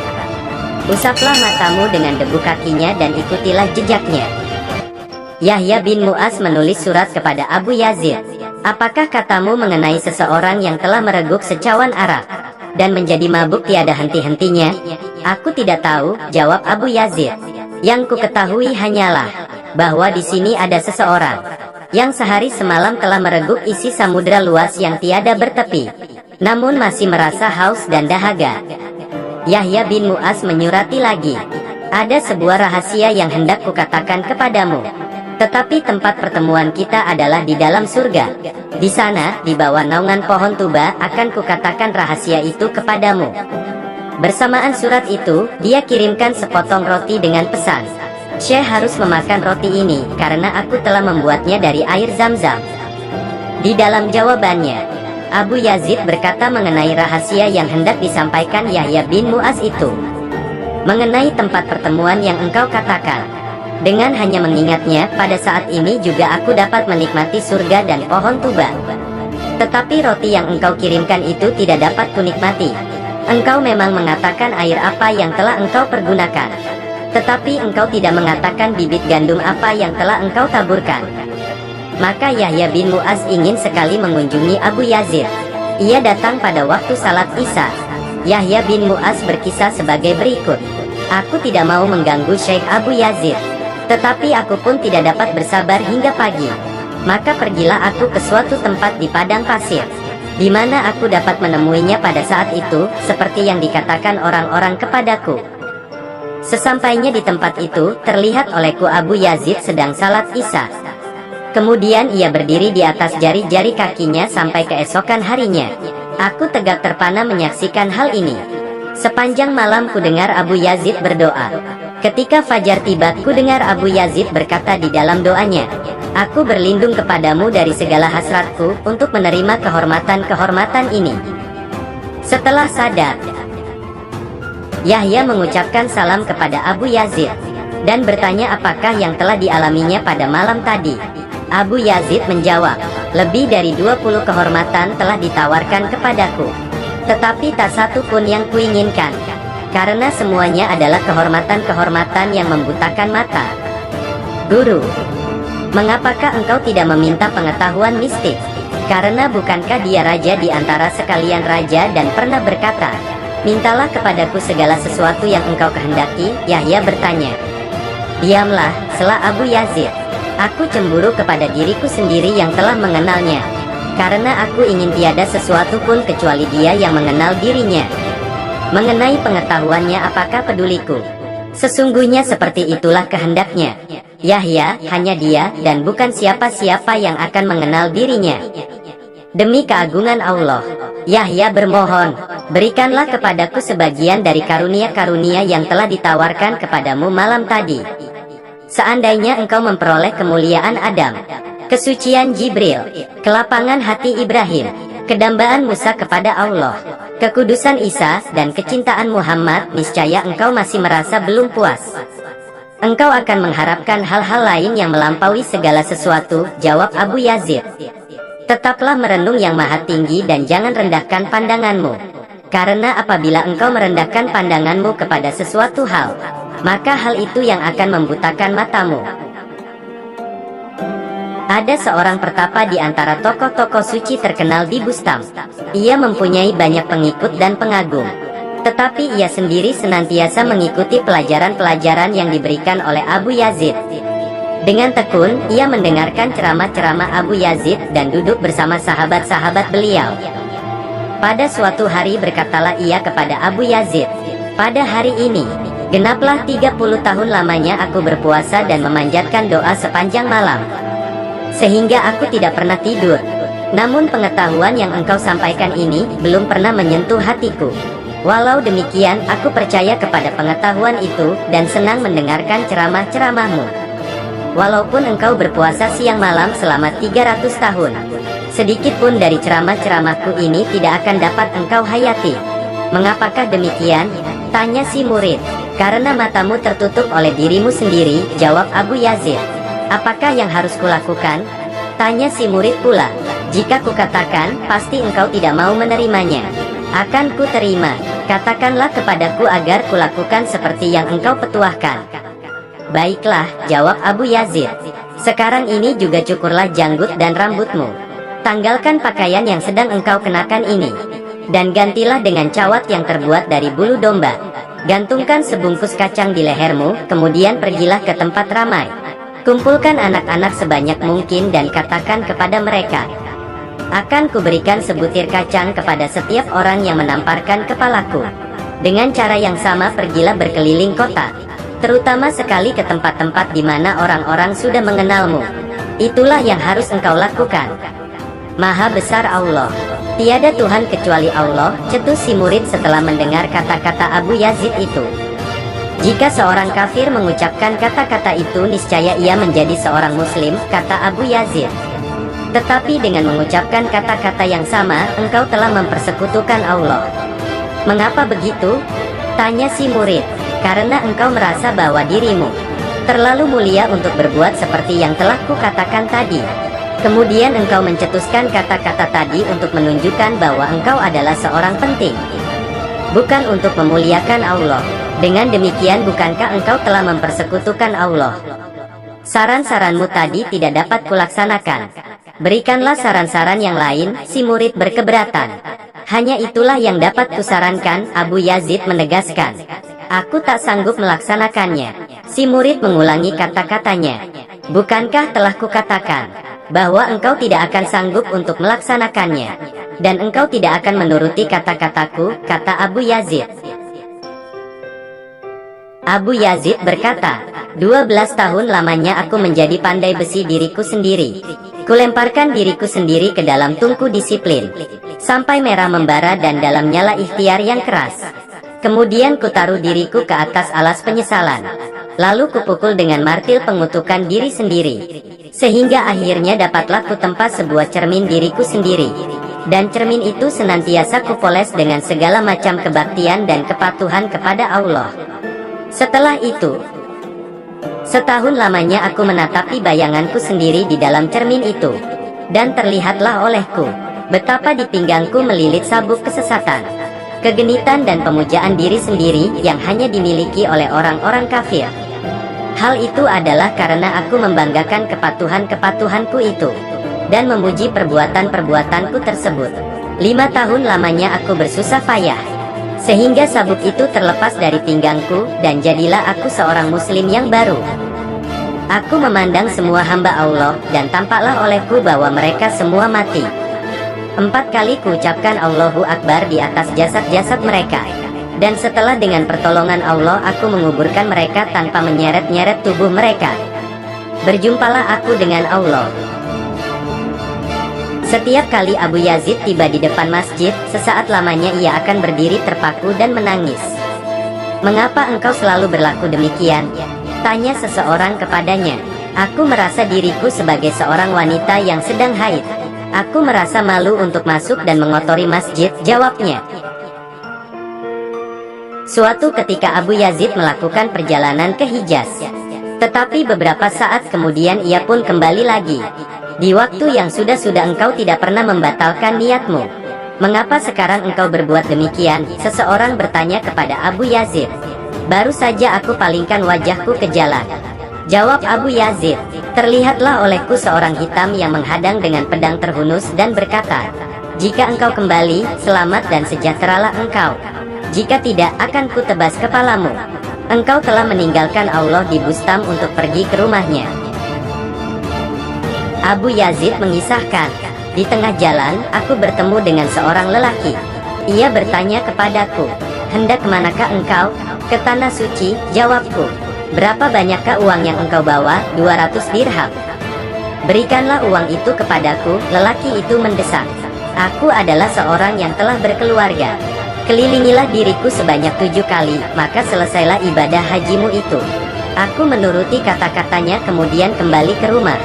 Usaplah matamu dengan debu kakinya dan ikutilah jejaknya." Yahya bin Mu'az menulis surat kepada Abu Yazid, "Apakah katamu mengenai seseorang yang telah mereguk secawan Arab dan menjadi mabuk tiada henti-hentinya?" "Aku tidak tahu," jawab Abu Yazid. "Yang ku ketahui hanyalah bahwa di sini ada seseorang yang sehari semalam telah mereguk isi samudera luas yang tiada bertepi, namun masih merasa haus dan dahaga." Yahya bin Mu'az menyurati lagi, Ada sebuah rahasia yang hendak kukatakan kepadamu. Tetapi tempat pertemuan kita adalah di dalam surga. Di sana, di bawah naungan pohon tuba, akan kukatakan rahasia itu kepadamu." Bersamaan surat itu, dia kirimkan sepotong roti dengan pesan, "Syekh harus memakan roti ini, karena aku telah membuatnya dari air Zam-Zam." Di dalam jawabannya, Abu Yazid berkata mengenai rahasia yang hendak disampaikan Yahya bin Mu'az itu. "Mengenai tempat pertemuan yang engkau katakan, dengan hanya mengingatnya, pada saat ini juga aku dapat menikmati surga dan pohon tuba. Tetapi roti yang engkau kirimkan itu tidak dapat kunikmati. Engkau memang mengatakan air apa yang telah engkau pergunakan, tetapi engkau tidak mengatakan bibit gandum apa yang telah engkau taburkan." Maka Yahya bin Mu'az ingin sekali mengunjungi Abu Yazid. Ia datang pada waktu salat Isya. Yahya bin Mu'az berkisah sebagai berikut, "Aku tidak mau mengganggu Syekh Abu Yazid, tetapi aku pun tidak dapat bersabar hingga pagi. Maka pergilah aku ke suatu tempat di padang pasir, di mana aku dapat menemuinya pada saat itu, seperti yang dikatakan orang-orang kepadaku. Sesampainya di tempat itu, terlihat olehku Abu Yazid sedang salat Isya. Kemudian ia berdiri di atas jari-jari kakinya sampai keesokan harinya. Aku tegak terpana menyaksikan hal ini. Sepanjang malam ku dengar Abu Yazid berdoa. Ketika fajar tiba, ku dengar Abu Yazid berkata di dalam doanya, 'Aku berlindung kepadamu dari segala hasratku untuk menerima kehormatan-kehormatan ini.' Setelah sadar, Yahya mengucapkan salam kepada Abu Yazid dan bertanya apakah yang telah dialaminya pada malam tadi. Abu Yazid menjawab, 'Lebih dari 20 kehormatan telah ditawarkan kepadaku, tetapi tak satu pun yang kuinginkan, karena semuanya adalah kehormatan-kehormatan yang membutakan mata.' Guru, mengapakah engkau tidak meminta pengetahuan mistik? Karena bukankah dia raja di antara sekalian raja dan pernah berkata, 'Mintalah kepadaku segala sesuatu yang engkau kehendaki?' Yahya bertanya. 'Diamlah,' sela Abu Yazid. 'Aku cemburu kepada diriku sendiri yang telah mengenalnya, karena aku ingin tiada sesuatu pun kecuali dia yang mengenal dirinya. Mengenai pengetahuannya apakah peduliku? Sesungguhnya seperti itulah kehendaknya. Yahya, hanya dia dan bukan siapa-siapa yang akan mengenal dirinya. Demi keagungan Allah, Yahya bermohon, berikanlah kepadaku sebagian dari karunia-karunia yang telah ditawarkan kepadamu malam tadi. Seandainya engkau memperoleh kemuliaan Adam, kesucian Jibril, kelapangan hati Ibrahim, kedambaan Musa kepada Allah, kekudusan Isa, dan kecintaan Muhammad, niscaya engkau masih merasa belum puas. Engkau akan mengharapkan hal-hal lain yang melampaui segala sesuatu," jawab Abu Yazid. "Tetaplah merenung yang maha tinggi dan jangan rendahkan pandanganmu. Karena apabila engkau merendahkan pandanganmu kepada sesuatu hal, maka hal itu yang akan membutakan matamu." Ada seorang pertapa di antara tokoh-tokoh suci terkenal di Bustam. Ia mempunyai banyak pengikut dan pengagum, tetapi ia sendiri senantiasa mengikuti pelajaran-pelajaran yang diberikan oleh Abu Yazid. Dengan tekun, ia mendengarkan ceramah-ceramah Abu Yazid dan duduk bersama sahabat-sahabat beliau. Pada suatu hari berkatalah ia kepada Abu Yazid, "Pada hari ini, genaplah 30 tahun lamanya aku berpuasa dan memanjatkan doa sepanjang malam, sehingga aku tidak pernah tidur. Namun pengetahuan yang engkau sampaikan ini belum pernah menyentuh hatiku. Walau demikian, aku percaya kepada pengetahuan itu dan senang mendengarkan ceramah-ceramahmu. Walaupun engkau berpuasa siang malam selama 300 tahun, sedikit pun dari ceramah-ceramahku ini tidak akan dapat engkau hayati." "Mengapakah demikian?" tanya si murid. "Karena matamu tertutup oleh dirimu sendiri," jawab Abu Yazid. "Apakah yang harus kulakukan?" tanya si murid pula. "Jika kukatakan, pasti engkau tidak mau menerimanya." "Akan ku terima. Katakanlah kepadaku agar kulakukan seperti yang engkau petuahkan." "Baiklah," jawab Abu Yazid. "Sekarang ini juga cukurlah janggut dan rambutmu. Tanggalkan pakaian yang sedang engkau kenakan ini, dan gantilah dengan cawat yang terbuat dari bulu domba. Gantungkan sebungkus kacang di lehermu, kemudian pergilah ke tempat ramai. Kumpulkan anak-anak sebanyak mungkin dan katakan kepada mereka, 'Akan kuberikan sebutir kacang kepada setiap orang yang menamparkan kepalaku.' Dengan cara yang sama pergilah berkeliling kota. terutama sekali ke tempat-tempat di mana orang-orang sudah mengenalmu. Itulah yang harus engkau lakukan. Maha besar Allah, tiada Tuhan kecuali Allah, cetus si murid setelah mendengar kata-kata Abu Yazid itu. Jika seorang kafir mengucapkan kata-kata itu, niscaya ia menjadi seorang muslim, kata Abu Yazid. Tetapi dengan mengucapkan kata-kata yang sama, engkau telah mempersekutukan Allah. Mengapa begitu? Tanya si murid. Karena engkau merasa bahwa dirimu terlalu mulia untuk berbuat seperti yang telah kukatakan tadi. Kemudian engkau mencetuskan kata-kata tadi untuk menunjukkan bahwa engkau adalah seorang penting, bukan untuk memuliakan Allah. Dengan demikian bukankah engkau telah mempersekutukan Allah? Saran-saranmu tadi tidak dapat kulaksanakan. Berikanlah saran-saran yang lain, si murid berkeberatan. Hanya itulah yang dapat kusarankan, Abu Yazid menegaskan. Aku tak sanggup melaksanakannya. Si murid mengulangi kata-katanya. Bukankah telah kukatakan bahwa engkau tidak akan sanggup untuk melaksanakannya, dan engkau tidak akan menuruti kata-kataku, kata Abu Yazid. Abu Yazid berkata, 12 tahun lamanya aku menjadi pandai besi diriku sendiri. Kulemparkan diriku sendiri ke dalam tungku disiplin, sampai merah membara dan dalam nyala ikhtiar yang keras. Kemudian kutaruh diriku ke atas alas penyesalan. Lalu kupukul dengan martil pengutukan diri sendiri, sehingga akhirnya dapatlah kutempa sebuah cermin diriku sendiri. Dan cermin itu senantiasa kupoles dengan segala macam kebaktian dan kepatuhan kepada Allah. Setelah itu, setahun lamanya aku menatapi bayanganku sendiri di dalam cermin itu. Dan terlihatlah olehku betapa di pinggangku melilit sabuk kesesatan, kegenitan dan pemujaan diri sendiri yang hanya dimiliki oleh orang-orang kafir. Hal itu adalah karena aku membanggakan kepatuhan-kepatuhanku itu, dan memuji perbuatan-perbuatanku tersebut. 5 tahun lamanya aku bersusah payah, sehingga sabuk itu terlepas dari pinggangku, dan jadilah aku seorang muslim yang baru. Aku memandang semua hamba Allah, dan tampaklah olehku bahwa mereka semua mati. 4 kali kuucapkan Allahu Akbar di atas jasad-jasad mereka. Dan setelah dengan pertolongan Allah aku menguburkan mereka tanpa menyeret-nyeret tubuh mereka. Berjumpalah aku dengan Allah. Setiap kali Abu Yazid tiba di depan masjid, sesaat lamanya ia akan berdiri terpaku dan menangis. Mengapa engkau selalu berlaku demikian? Tanya seseorang kepadanya. Aku merasa diriku sebagai seorang wanita yang sedang haid. Aku merasa malu untuk masuk dan mengotori masjid, jawabnya. Suatu ketika Abu Yazid melakukan perjalanan ke Hijaz. Tetapi beberapa saat kemudian ia pun kembali lagi. Di waktu yang sudah engkau tidak pernah membatalkan niatmu. Mengapa sekarang engkau berbuat demikian? Seseorang bertanya kepada Abu Yazid. Baru saja aku palingkan wajahku ke jalan, jawab Abu Yazid. Terlihatlah olehku seorang hitam yang menghadang dengan pedang terhunus dan berkata, jika engkau kembali, selamat dan sejahteralah engkau. Jika tidak, akan kutebas kepalamu. Engkau telah meninggalkan Allah di Bustam untuk pergi ke rumahnya. Abu Yazid mengisahkan, di tengah jalan, aku bertemu dengan seorang lelaki. Ia bertanya kepadaku, hendak kemanakah engkau? Ke tanah suci, jawabku. Berapa banyakkah uang yang engkau bawa? 200 dirham. Berikanlah uang itu kepadaku, lelaki itu mendesak. Aku adalah seorang yang telah berkeluarga. Kelilingilah diriku sebanyak 7 kali, maka selesailah ibadah hajimu itu. Aku menuruti kata-katanya kemudian kembali ke rumah.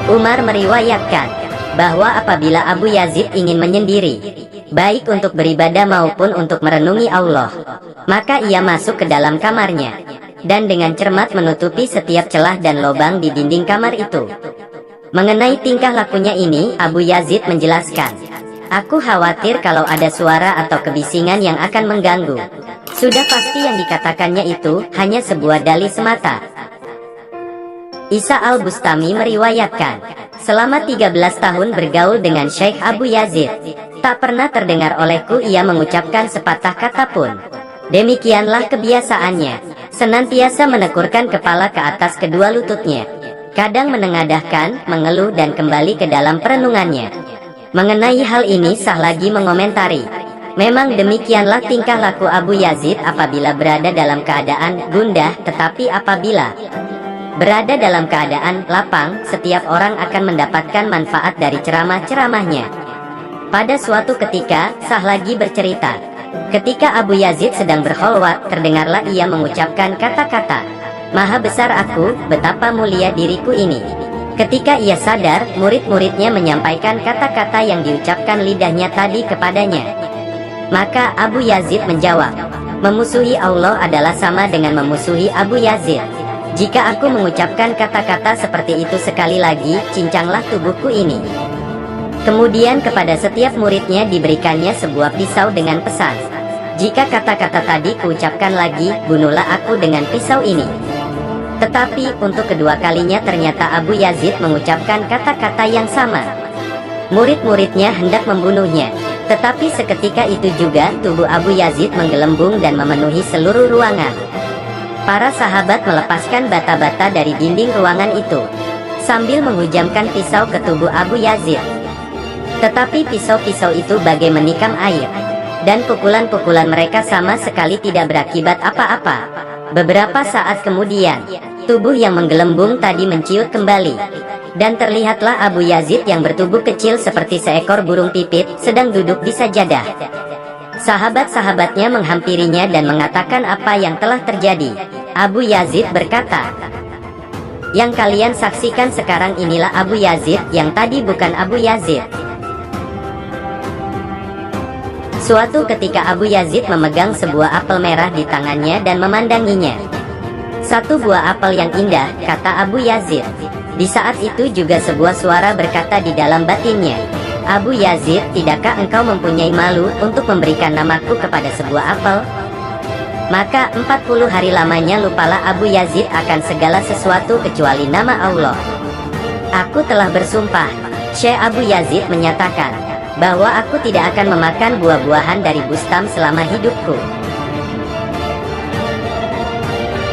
Umar meriwayatkan bahwa apabila Abu Yazid ingin menyendiri, baik untuk beribadah maupun untuk merenungi Allah, maka ia masuk ke dalam kamarnya, dan dengan cermat menutupi setiap celah dan lubang di dinding kamar itu. Mengenai tingkah lakunya ini, Abu Yazid menjelaskan, aku khawatir kalau ada suara atau kebisingan yang akan mengganggu. Sudah pasti yang dikatakannya itu hanya sebuah dalih semata. Isa al-Bustami meriwayatkan, selama 13 tahun bergaul dengan Syekh Abu Yazid, tak pernah terdengar olehku ia mengucapkan sepatah kata pun. Demikianlah kebiasaannya, senantiasa menekurkan kepala ke atas kedua lututnya, kadang menengadahkan, mengeluh dan kembali ke dalam perenungannya. Mengenai hal ini Sah lagi mengomentari, Memang demikianlah tingkah laku Abu Yazid apabila berada dalam keadaan gundah, tetapi apabila berada dalam keadaan lapang, setiap orang akan mendapatkan manfaat dari ceramah-ceramahnya. Pada suatu ketika, Sahlagi bercerita, ketika Abu Yazid sedang berkholwat, terdengarlah ia mengucapkan kata-kata, "Maha besar aku, betapa mulia diriku ini." Ketika ia sadar, murid-muridnya menyampaikan kata-kata yang diucapkan lidahnya tadi kepadanya. Maka Abu Yazid menjawab, "Memusuhi Allah adalah sama dengan memusuhi Abu Yazid. Jika aku mengucapkan kata-kata seperti itu sekali lagi, cincanglah tubuhku ini." Kemudian kepada setiap muridnya diberikannya sebuah pisau dengan pesan, "Jika kata-kata tadi kuucapkan lagi, bunuhlah aku dengan pisau ini." Tetapi untuk kedua kalinya ternyata Abu Yazid mengucapkan kata-kata yang sama. Murid-muridnya hendak membunuhnya. Tetapi seketika itu juga tubuh Abu Yazid menggelembung dan memenuhi seluruh ruangan. Para sahabat melepaskan bata-bata dari dinding ruangan itu, sambil menghujamkan pisau ke tubuh Abu Yazid. Tetapi pisau-pisau itu bagai menikam air, dan pukulan-pukulan mereka sama sekali tidak berakibat apa-apa. Beberapa saat kemudian, tubuh yang menggelembung tadi menciut kembali, dan terlihatlah Abu Yazid yang bertubuh kecil seperti seekor burung pipit, sedang duduk di sajadah. Sahabat-sahabatnya menghampirinya dan mengatakan apa yang telah terjadi. Abu Yazid berkata, "Yang kalian saksikan sekarang inilah Abu Yazid, yang tadi bukan Abu Yazid." Suatu ketika Abu Yazid memegang sebuah apel merah di tangannya dan memandanginya. "Satu buah apel yang indah," kata Abu Yazid. Di saat itu juga sebuah suara berkata di dalam batinnya, "Abu Yazid, tidakkah engkau mempunyai malu untuk memberikan namaku kepada sebuah apel?" Maka 40 hari lamanya lupalah Abu Yazid akan segala sesuatu kecuali nama Allah. "Aku telah bersumpah," Syekh Abu Yazid menyatakan, "bahwa aku tidak akan memakan buah-buahan dari bustam selama hidupku."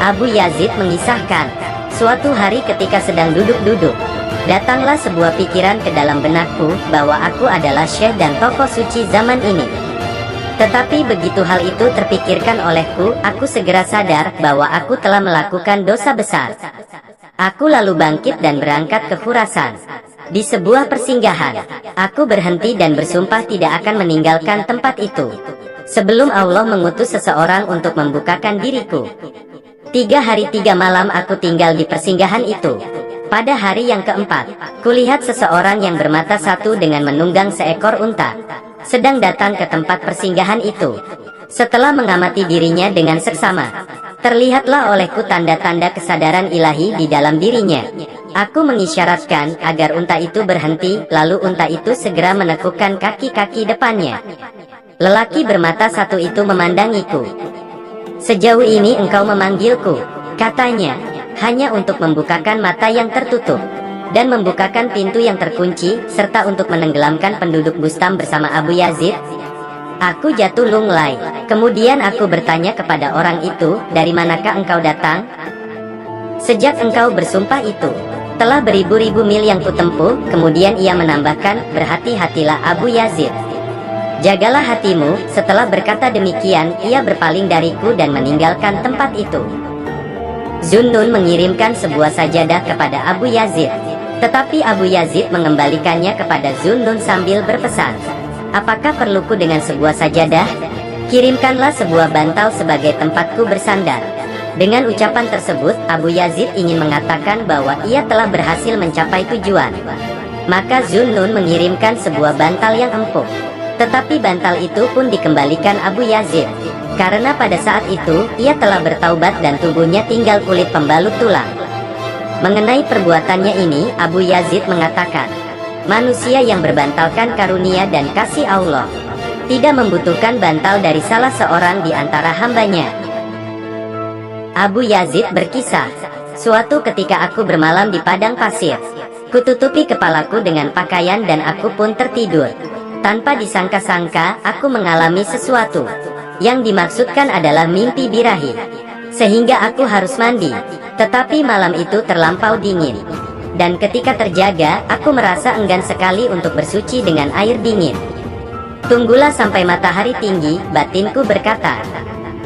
Abu Yazid mengisahkan, "Suatu hari ketika sedang duduk-duduk, datanglah sebuah pikiran ke dalam benakku bahwa aku adalah syekh dan tokoh suci zaman ini. Tetapi begitu hal itu terpikirkan olehku, aku segera sadar bahwa aku telah melakukan dosa besar. Aku lalu bangkit dan berangkat ke Khurasan. Di sebuah persinggahan, aku berhenti dan bersumpah tidak akan meninggalkan tempat itu sebelum Allah mengutus seseorang untuk membukakan diriku. 3 hari 3 malam aku tinggal di persinggahan itu. Pada hari yang keempat, kulihat seseorang yang bermata satu dengan menunggang seekor unta sedang datang ke tempat persinggahan itu. Setelah mengamati dirinya dengan seksama, terlihatlah olehku tanda-tanda kesadaran ilahi di dalam dirinya. Aku mengisyaratkan agar unta itu berhenti, lalu unta itu segera menekukkan kaki-kaki depannya. Lelaki bermata satu itu memandangiku. "Sejauh ini engkau memanggilku," katanya, "hanya untuk membukakan mata yang tertutup dan membukakan pintu yang terkunci, serta untuk menenggelamkan penduduk bustam bersama Abu Yazid." Aku jatuh lunglai. Kemudian aku bertanya kepada orang itu, "Dari manakah engkau datang?" "Sejak engkau bersumpah itu, telah beribu-ribu mil yang kutempuh." Kemudian ia menambahkan, "Berhati-hatilah Abu Yazid. Jagalah hatimu." Setelah berkata demikian, ia berpaling dariku dan meninggalkan tempat itu. Zunnun mengirimkan sebuah sajadah kepada Abu Yazid, tetapi Abu Yazid mengembalikannya kepada Zunnun sambil berpesan, "Apakah perluku dengan sebuah sajadah? Kirimkanlah sebuah bantal sebagai tempatku bersandar." Dengan ucapan tersebut, Abu Yazid ingin mengatakan bahwa ia telah berhasil mencapai tujuan. Maka Zunnun mengirimkan sebuah bantal yang empuk. Tetapi bantal itu pun dikembalikan Abu Yazid, karena pada saat itu, ia telah bertaubat dan tubuhnya tinggal kulit pembalut tulang. Mengenai perbuatannya ini, Abu Yazid mengatakan, "Manusia yang berbantalkan karunia dan kasih Allah tidak membutuhkan bantal dari salah seorang di antara hambanya." Abu Yazid berkisah, "Suatu ketika aku bermalam di padang pasir, kututupi kepalaku dengan pakaian dan aku pun tertidur. Tanpa disangka-sangka, aku mengalami sesuatu yang dimaksudkan adalah mimpi birahi, sehingga aku harus mandi. Tetapi malam itu terlampau dingin, dan ketika terjaga, aku merasa enggan sekali untuk bersuci dengan air dingin. Tunggulah sampai matahari tinggi, batinku berkata.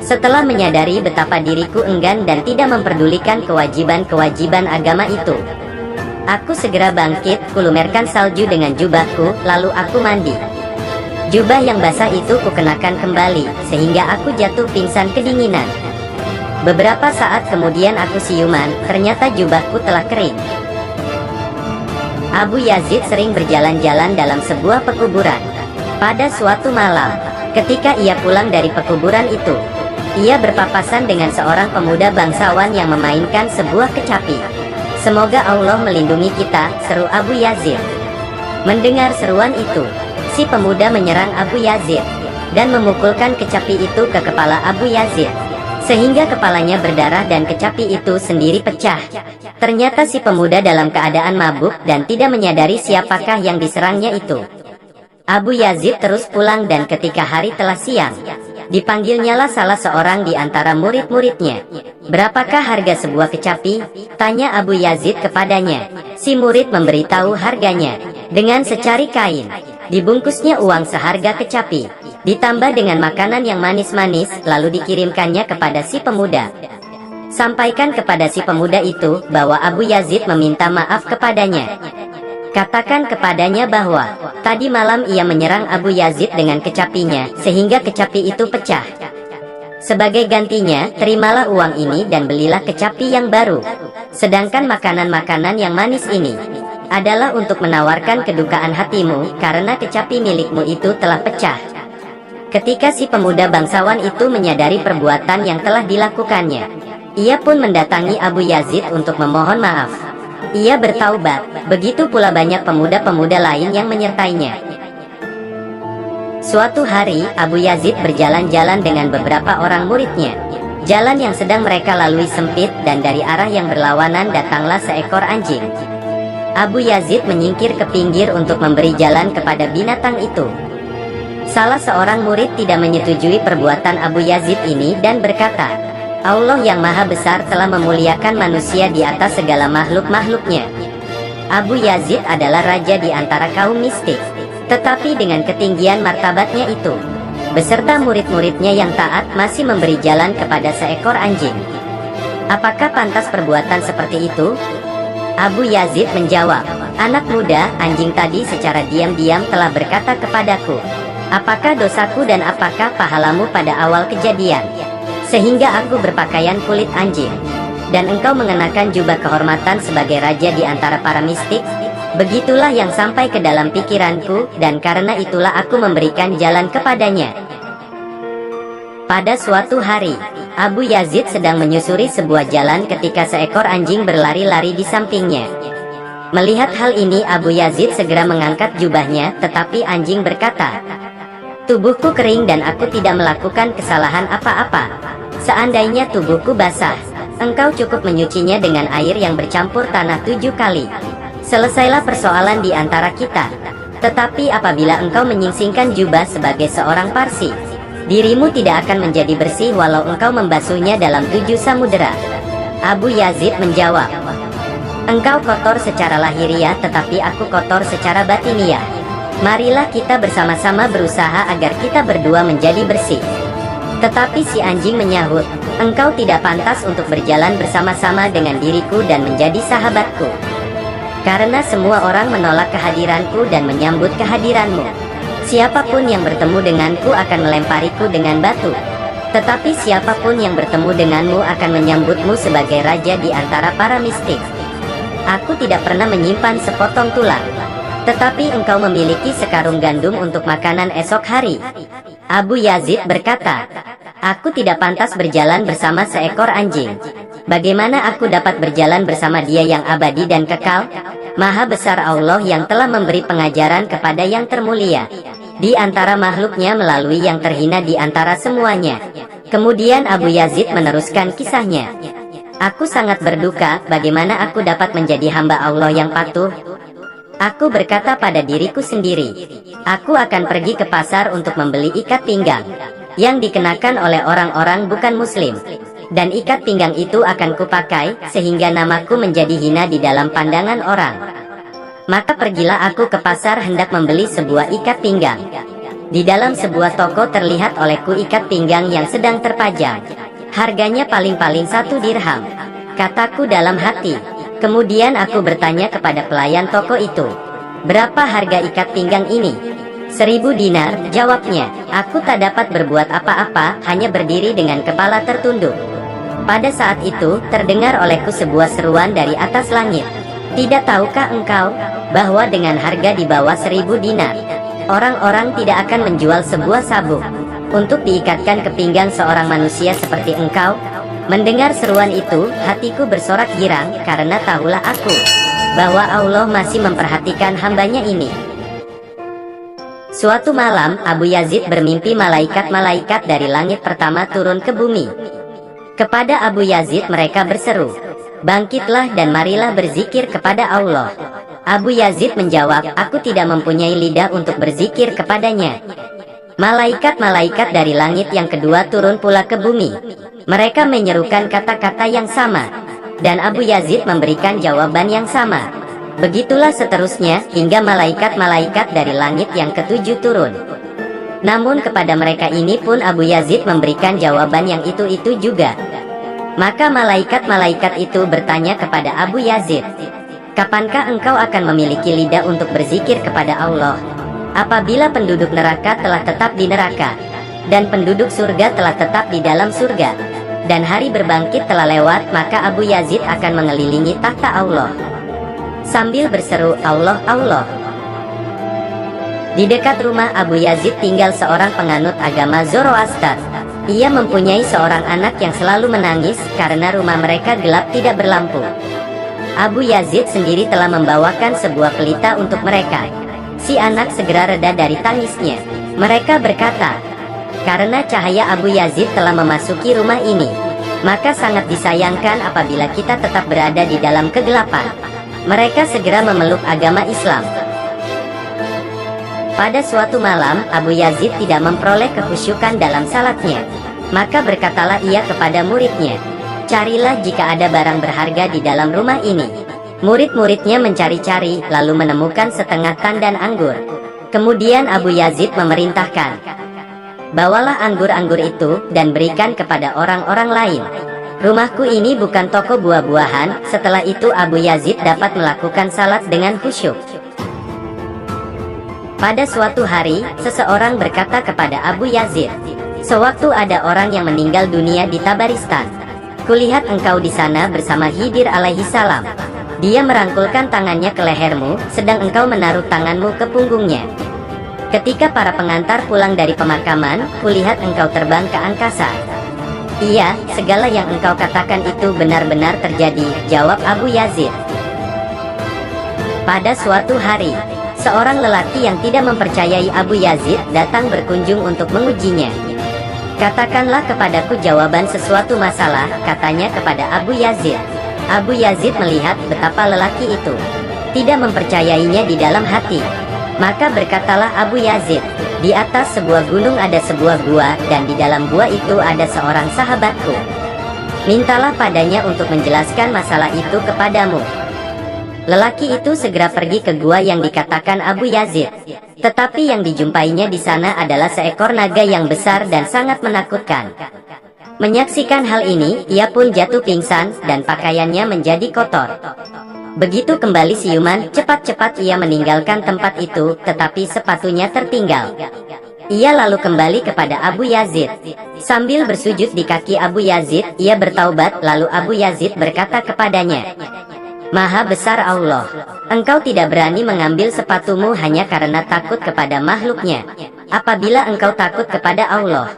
Setelah menyadari betapa diriku enggan dan tidak memperdulikan kewajiban-kewajiban agama itu, aku segera bangkit, kulumerkan salju dengan jubahku, lalu aku mandi. Jubah yang basah itu kukenakan kembali, sehingga aku jatuh pingsan kedinginan. Beberapa saat kemudian aku siuman, ternyata jubahku telah kering. Abu Yazid sering berjalan-jalan dalam sebuah pekuburan. Pada suatu malam, ketika ia pulang dari pekuburan itu, ia berpapasan dengan seorang pemuda bangsawan yang memainkan sebuah kecapi. "Semoga Allah melindungi kita," seru Abu Yazid. Mendengar seruan itu, si pemuda menyerang Abu Yazid dan memukulkan kecapi itu ke kepala Abu Yazid, sehingga kepalanya berdarah dan kecapi itu sendiri pecah. Ternyata si pemuda dalam keadaan mabuk dan tidak menyadari siapakah yang diserangnya itu. Abu Yazid terus pulang dan ketika hari telah siang, dipanggilnyalah salah seorang di antara murid-muridnya. "Berapakah harga sebuah kecapi?" tanya Abu Yazid kepadanya. Si murid memberitahu harganya. Dengan secari kain, dibungkusnya uang seharga kecapi, ditambah dengan makanan yang manis-manis, lalu dikirimkannya kepada si pemuda. "Sampaikan kepada si pemuda itu bahwa Abu Yazid meminta maaf kepadanya. Katakan kepadanya bahwa tadi malam ia menyerang Abu Yazid dengan kecapinya, sehingga kecapi itu pecah. Sebagai gantinya, terimalah uang ini dan belilah kecapi yang baru. Sedangkan makanan-makanan yang manis ini adalah untuk menawarkan kedukaan hatimu, karena kecapi milikmu itu telah pecah." Ketika si pemuda bangsawan itu menyadari perbuatan yang telah dilakukannya, ia pun mendatangi Abu Yazid untuk memohon maaf. Ia bertaubat, begitu pula banyak pemuda-pemuda lain yang menyertainya. Suatu hari, Abu Yazid berjalan-jalan dengan beberapa orang muridnya. Jalan yang sedang mereka lalui sempit dan dari arah yang berlawanan datanglah seekor anjing. Abu Yazid menyingkir ke pinggir untuk memberi jalan kepada binatang itu. Salah seorang murid tidak menyetujui perbuatan Abu Yazid ini dan berkata, "Allah yang maha besar telah memuliakan manusia di atas segala makhluk-makhluknya. Abu Yazid adalah raja di antara kaum mistik, tetapi dengan ketinggian martabatnya itu, beserta murid-muridnya yang taat masih memberi jalan kepada seekor anjing. Apakah pantas perbuatan seperti itu?" Abu Yazid menjawab, "Anak muda, anjing tadi secara diam-diam telah berkata kepadaku, 'Apakah dosaku dan apakah pahalamu pada awal kejadian, sehingga aku berpakaian kulit anjing, dan engkau mengenakan jubah kehormatan sebagai raja di antara para mistik?' Begitulah yang sampai ke dalam pikiranku, dan karena itulah aku memberikan jalan kepadanya." Pada suatu hari, Abu Yazid sedang menyusuri sebuah jalan ketika seekor anjing berlari-lari di sampingnya. Melihat hal ini, Abu Yazid segera mengangkat jubahnya, tetapi anjing berkata, "Tubuhku kering dan aku tidak melakukan kesalahan apa-apa. Seandainya tubuhku basah, engkau cukup menyucinya dengan air yang bercampur tanah 7 kali. Selesailah persoalan di antara kita. Tetapi apabila engkau menyingsingkan jubah sebagai seorang Parsi, dirimu tidak akan menjadi bersih walau engkau membasuhnya dalam 7 samudera." Abu Yazid menjawab, "Engkau kotor secara lahiriah, tetapi aku kotor secara batiniah. Marilah kita bersama-sama berusaha agar kita berdua menjadi bersih." Tetapi si anjing menyahut, "Engkau tidak pantas untuk berjalan bersama-sama dengan diriku dan menjadi sahabatku. Karena semua orang menolak kehadiranku dan menyambut kehadiranmu. Siapapun yang bertemu denganku akan melempariku dengan batu. Tetapi siapapun yang bertemu denganmu akan menyambutmu sebagai raja di antara para mistik. Aku tidak pernah menyimpan sepotong tulang. Tetapi engkau memiliki sekarung gandum untuk makanan esok hari." Abu Yazid berkata, "Aku tidak pantas berjalan bersama seekor anjing. Bagaimana aku dapat berjalan bersama dia yang abadi dan kekal? Maha besar Allah yang telah memberi pengajaran kepada yang termulia di antara makhluknya melalui yang terhina di antara semuanya." Kemudian Abu Yazid meneruskan kisahnya, "Aku sangat berduka, bagaimana aku dapat menjadi hamba Allah yang patuh? Aku berkata pada diriku sendiri, aku akan pergi ke pasar untuk membeli ikat pinggang yang dikenakan oleh orang-orang bukan muslim, dan ikat pinggang itu akan kupakai sehingga namaku menjadi hina di dalam pandangan orang. Maka pergilah aku ke pasar hendak membeli sebuah ikat pinggang. Di dalam sebuah toko terlihat olehku ikat pinggang yang sedang terpajang. Harganya paling-paling 1 dirham, kataku dalam hati. Kemudian aku bertanya kepada pelayan toko itu, berapa harga ikat pinggang ini? 1000 dinar, jawabnya. Aku tak dapat berbuat apa-apa, hanya berdiri dengan kepala tertunduk. Pada saat itu, terdengar olehku sebuah seruan dari atas langit. Tidak tahukah engkau, bahwa dengan harga di bawah 1000 dinar, orang-orang tidak akan menjual sebuah sabuk untuk diikatkan ke pinggang seorang manusia seperti engkau? Mendengar seruan itu, hatiku bersorak girang, karena tahulah aku, bahwa Allah masih memperhatikan hambanya ini. Suatu malam, Abu Yazid bermimpi malaikat-malaikat dari langit pertama turun ke bumi. Kepada Abu Yazid mereka berseru, bangkitlah dan marilah berzikir kepada Allah. Abu Yazid menjawab, aku tidak mempunyai lidah untuk berzikir kepadanya. Malaikat-malaikat dari langit yang kedua turun pula ke bumi. Mereka menyerukan kata-kata yang sama, dan Abu Yazid memberikan jawaban yang sama. Begitulah seterusnya, hingga malaikat-malaikat dari langit yang ketujuh turun. Namun kepada mereka ini pun Abu Yazid memberikan jawaban yang itu-itu juga. Maka malaikat-malaikat itu bertanya kepada Abu Yazid, kapankah engkau akan memiliki lidah untuk berzikir kepada Allah? Apabila penduduk neraka telah tetap di neraka, dan penduduk surga telah tetap di dalam surga, dan hari berbangkit telah lewat, maka Abu Yazid akan mengelilingi takhta Allah sambil berseru, Allah, Allah. Di dekat rumah Abu Yazid tinggal seorang penganut agama Zoroaster. Ia mempunyai seorang anak yang selalu menangis karena rumah mereka gelap tidak berlampu. Abu Yazid sendiri telah membawakan sebuah pelita untuk mereka. Si anak segera reda dari tangisnya. Mereka berkata, karena cahaya Abu Yazid telah memasuki rumah ini, maka sangat disayangkan apabila kita tetap berada di dalam kegelapan. Mereka segera memeluk agama Islam. Pada suatu malam, Abu Yazid tidak memperoleh kekhusyukan dalam salatnya. Maka berkatalah ia kepada muridnya, carilah jika ada barang berharga di dalam rumah ini. Murid-muridnya mencari-cari, lalu menemukan setengah tandan anggur. Kemudian Abu Yazid memerintahkan, bawalah anggur-anggur itu, dan berikan kepada orang-orang lain. Rumahku ini bukan toko buah-buahan. Setelah itu Abu Yazid dapat melakukan salat dengan khusyuk. Pada suatu hari, seseorang berkata kepada Abu Yazid, sewaktu ada orang yang meninggal dunia di Tabaristan, kulihat engkau di sana bersama Khidir alaihi salam. Dia merangkulkan tangannya ke lehermu, sedang engkau menaruh tanganmu ke punggungnya. Ketika para pengantar pulang dari pemakaman, kulihat engkau terbang ke angkasa. Iya, segala yang engkau katakan itu benar-benar terjadi, jawab Abu Yazid. Pada suatu hari, seorang lelaki yang tidak mempercayai Abu Yazid datang berkunjung untuk mengujinya. Katakanlah kepadaku jawaban sesuatu masalah, katanya kepada Abu Yazid. Abu Yazid melihat betapa lelaki itu tidak mempercayainya di dalam hati. Maka berkatalah Abu Yazid, di atas sebuah gunung ada sebuah gua, dan di dalam gua itu ada seorang sahabatku. Mintalah padanya untuk menjelaskan masalah itu kepadamu. Lelaki itu segera pergi ke gua yang dikatakan Abu Yazid. Tetapi yang dijumpainya di sana adalah seekor naga yang besar dan sangat menakutkan. Menyaksikan hal ini, ia pun jatuh pingsan, dan pakaiannya menjadi kotor. Begitu kembali siuman, cepat-cepat ia meninggalkan tempat itu, tetapi sepatunya tertinggal. Ia lalu kembali kepada Abu Yazid. Sambil bersujud di kaki Abu Yazid, ia bertaubat, lalu Abu Yazid berkata kepadanya, Maha besar Allah, engkau tidak berani mengambil sepatumu hanya karena takut kepada makhluknya. Apabila engkau takut kepada Allah,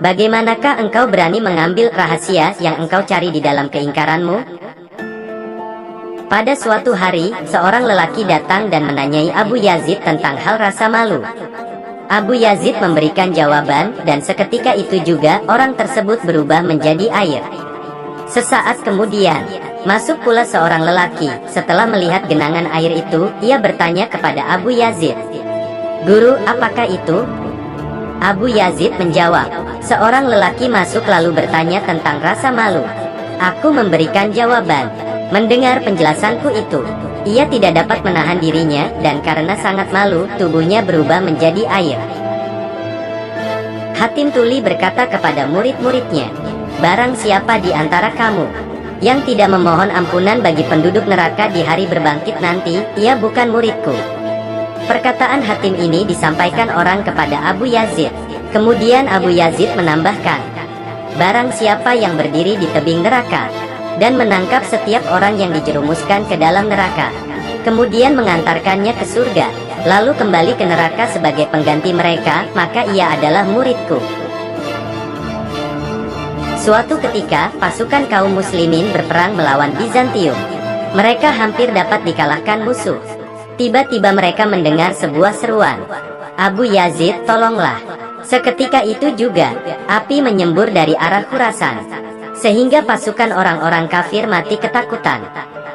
bagaimanakah engkau berani mengambil rahasia yang engkau cari di dalam keingkaranmu? Pada suatu hari, seorang lelaki datang dan menanyai Abu Yazid tentang hal rasa malu. Abu Yazid memberikan jawaban, dan seketika itu juga orang tersebut berubah menjadi air. Sesaat kemudian, masuk pula seorang lelaki. Setelah melihat genangan air itu, ia bertanya kepada Abu Yazid, Guru, apakah itu? Abu Yazid menjawab, seorang lelaki masuk lalu bertanya tentang rasa malu. Aku memberikan jawaban. Mendengar penjelasanku itu, ia tidak dapat menahan dirinya, dan karena sangat malu, tubuhnya berubah menjadi air. Hatim Tuli berkata kepada murid-muridnya, "Barang siapa di antara kamu yang tidak memohon ampunan bagi penduduk neraka di hari berbangkit nanti, ia bukan muridku." Perkataan Hatim ini disampaikan orang kepada Abu Yazid. Kemudian Abu Yazid menambahkan, "Barang siapa yang berdiri di tebing neraka dan menangkap setiap orang yang dijerumuskan ke dalam neraka, kemudian mengantarkannya ke surga, lalu kembali ke neraka sebagai pengganti mereka, maka ia adalah muridku." Suatu ketika, pasukan kaum muslimin berperang melawan Bizantium. Mereka hampir dapat dikalahkan musuh. Tiba-tiba mereka mendengar sebuah seruan, "Abu Yazid, tolonglah!" Seketika itu juga, api menyembur dari arah Khurasan, sehingga pasukan orang-orang kafir mati ketakutan,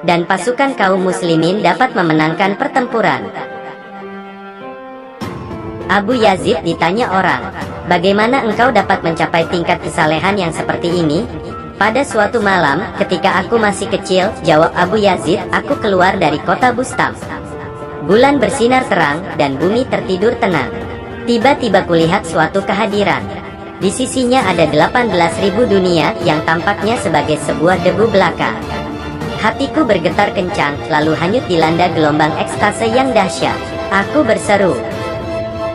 dan pasukan kaum muslimin dapat memenangkan pertempuran. Abu Yazid ditanya orang, "Bagaimana engkau dapat mencapai tingkat kesalehan yang seperti ini?" "Pada suatu malam, ketika aku masih kecil," jawab Abu Yazid, "aku keluar dari kota Bustam. Bulan bersinar terang, dan bumi tertidur tenang. Tiba-tiba kulihat suatu kehadiran. Di sisinya ada 18.000 dunia yang tampaknya sebagai sebuah debu belaka. Hatiku bergetar kencang, lalu hanyut dilanda gelombang ekstase yang dahsyat. Aku berseru,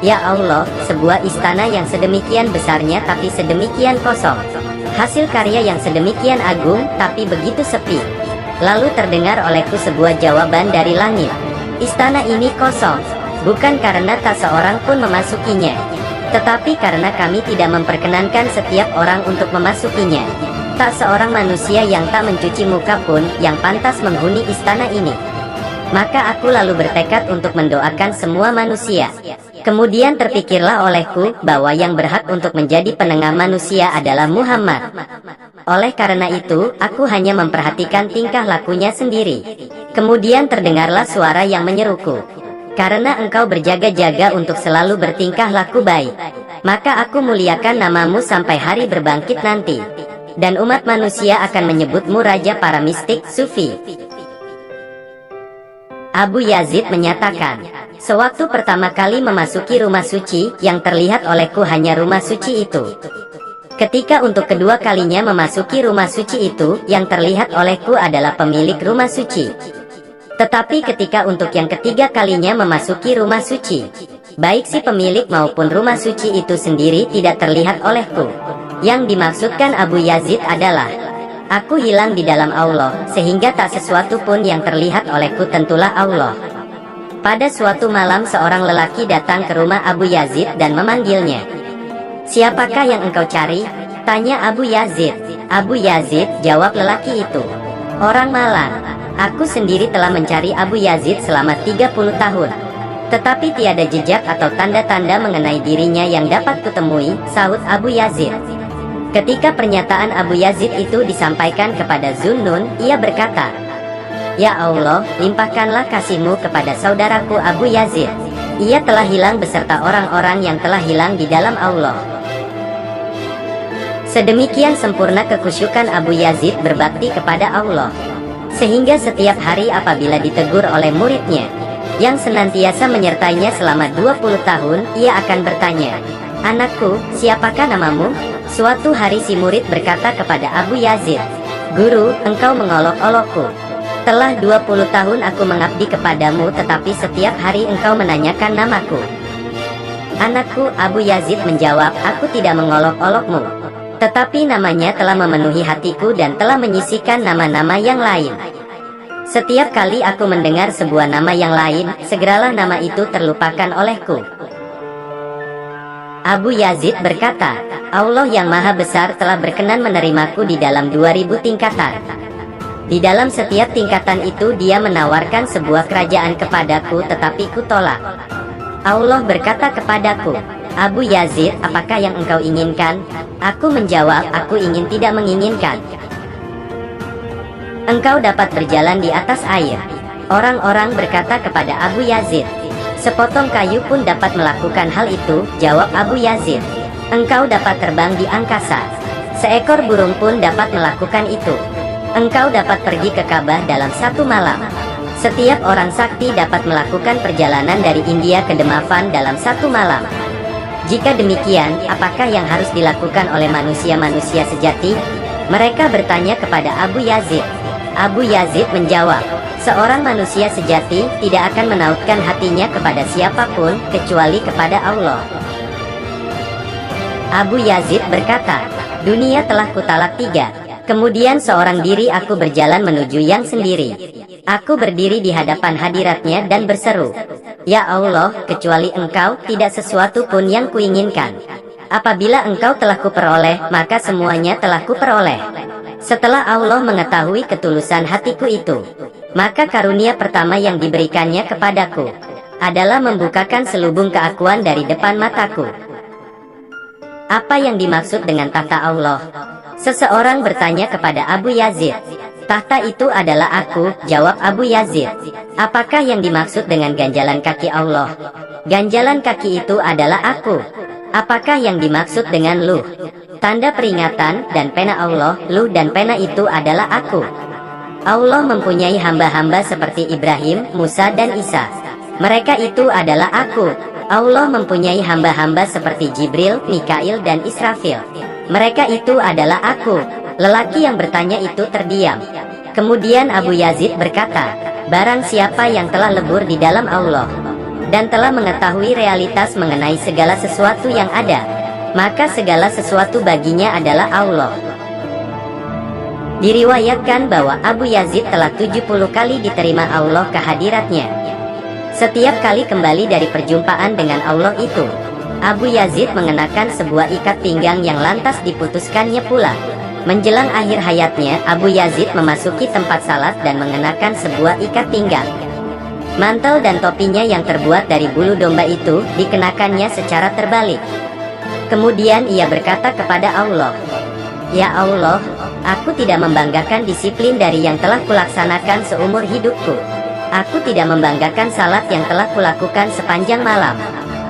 'Ya Allah, sebuah istana yang sedemikian besarnya tapi sedemikian kosong. Hasil karya yang sedemikian agung tapi begitu sepi.' Lalu terdengar olehku sebuah jawaban dari langit, 'Istana ini kosong, bukan karena tak seorang pun memasukinya, tetapi karena kami tidak memperkenankan setiap orang untuk memasukinya. Tak seorang manusia yang tak mencuci muka pun yang pantas menghuni istana ini.' Maka aku lalu bertekad untuk mendoakan semua manusia. Kemudian terpikirlah olehku bahwa yang berhak untuk menjadi penengah manusia adalah Muhammad. Oleh karena itu, aku hanya memperhatikan tingkah lakunya sendiri. Kemudian terdengarlah suara yang menyeruku, 'Karena engkau berjaga-jaga untuk selalu bertingkah laku baik, maka aku muliakan namamu sampai hari berbangkit nanti. Dan umat manusia akan menyebutmu raja para mistik sufi.' Abu Yazid menyatakan, "Sewaktu pertama kali memasuki rumah suci, yang terlihat olehku hanya rumah suci itu. Ketika untuk kedua kalinya memasuki rumah suci itu, yang terlihat olehku adalah pemilik rumah suci. Tetapi ketika untuk yang ketiga kalinya memasuki rumah suci, baik si pemilik maupun rumah suci itu sendiri tidak terlihat olehku." Yang dimaksudkan Abu Yazid adalah, "Aku hilang di dalam Allah, sehingga tak sesuatu pun yang terlihat olehku tentulah Allah." Pada suatu malam seorang lelaki datang ke rumah Abu Yazid dan memanggilnya. "Siapakah yang engkau cari?" tanya Abu Yazid. "Abu Yazid," jawab lelaki itu, "orang Malang. Aku sendiri telah mencari Abu Yazid selama 30 tahun. Tetapi tiada jejak atau tanda-tanda mengenai dirinya yang dapat kutemui," sahut Abu Yazid. Ketika pernyataan Abu Yazid itu disampaikan kepada Zunnun, ia berkata, "Ya Allah, limpahkanlah kasih-Mu kepada saudaraku Abu Yazid. Ia telah hilang beserta orang-orang yang telah hilang di dalam Allah." Sedemikian sempurna kekhusyukan Abu Yazid berbakti kepada Allah, sehingga setiap hari apabila ditegur oleh muridnya, yang senantiasa menyertainya selama 20 tahun, ia akan bertanya, "Anakku, siapakah namamu?" Suatu hari si murid berkata kepada Abu Yazid, "Guru, engkau mengolok-olokku. Telah 20 tahun aku mengabdi kepadamu, tetapi setiap hari engkau menanyakan namaku." "Anakku," Abu Yazid menjawab, "aku tidak mengolok-olokmu. Tetapi namanya telah memenuhi hatiku dan telah menyisihkan nama-nama yang lain. Setiap kali aku mendengar sebuah nama yang lain, segeralah nama itu terlupakan olehku." Abu Yazid berkata, "Allah yang Maha Besar telah berkenan menerimaku di dalam 2000 tingkatan. Di dalam setiap tingkatan itu Dia menawarkan sebuah kerajaan kepadaku, tetapi kutolak. Allah berkata kepadaku, 'Abu Yazid, apakah yang engkau inginkan?' Aku menjawab, 'Aku ingin tidak menginginkan.' 'Engkau dapat berjalan di atas air.' Orang-orang berkata kepada Abu Yazid, 'Sepotong kayu pun dapat melakukan hal itu,' jawab Abu Yazid. 'Engkau dapat terbang di angkasa. Seekor burung pun dapat melakukan itu. Engkau dapat pergi ke Ka'bah dalam satu malam. Setiap orang sakti dapat melakukan perjalanan dari India ke Demavan dalam satu malam. Jika demikian, apakah yang harus dilakukan oleh manusia-manusia sejati? Mereka bertanya kepada Abu Yazid. Abu Yazid menjawab, seorang manusia sejati tidak akan menautkan hatinya kepada siapapun, kecuali kepada Allah. Abu Yazid berkata, dunia telah kutalak 3. Kemudian seorang diri aku berjalan menuju yang sendiri. Aku berdiri di hadapan hadiratnya dan berseru, ya Allah, kecuali Engkau, tidak sesuatu pun yang kuinginkan. Apabila Engkau telah kuperoleh, maka semuanya telah kuperoleh. Setelah Allah mengetahui ketulusan hatiku itu, maka karunia pertama yang diberikannya kepadaku adalah membukakan selubung keakuan dari depan mataku. Apa yang dimaksud dengan tahta Allah? Seseorang bertanya kepada Abu Yazid. Tahta itu adalah aku, jawab Abu Yazid. Apakah yang dimaksud dengan ganjalan kaki Allah? Ganjalan kaki itu adalah aku. Apakah yang dimaksud dengan luh? Tanda peringatan dan pena Allah, luh dan pena itu adalah aku. Allah mempunyai hamba-hamba seperti Ibrahim, Musa dan Isa. Mereka itu adalah aku. Allah mempunyai hamba-hamba seperti Jibril, Mikail dan Israfil. Mereka itu adalah aku. Lelaki yang bertanya itu terdiam. Kemudian Abu Yazid berkata, barang siapa yang telah lebur di dalam Allah dan telah mengetahui realitas mengenai segala sesuatu yang ada, maka segala sesuatu baginya adalah Allah. Diriwayatkan bahwa Abu Yazid telah 70 kali diterima Allah ke hadiratnya. Setiap kali kembali dari perjumpaan dengan Allah itu, Abu Yazid mengenakan sebuah ikat pinggang yang lantas diputuskannya pula. Menjelang akhir hayatnya, Abu Yazid memasuki tempat salat dan mengenakan sebuah ikat pinggang. Mantel dan topinya yang terbuat dari bulu domba itu dikenakannya secara terbalik. Kemudian ia berkata kepada Allah, ya Allah, aku tidak membanggakan disiplin dari yang telah kulaksanakan seumur hidupku. Aku tidak membanggakan salat yang telah kulakukan sepanjang malam.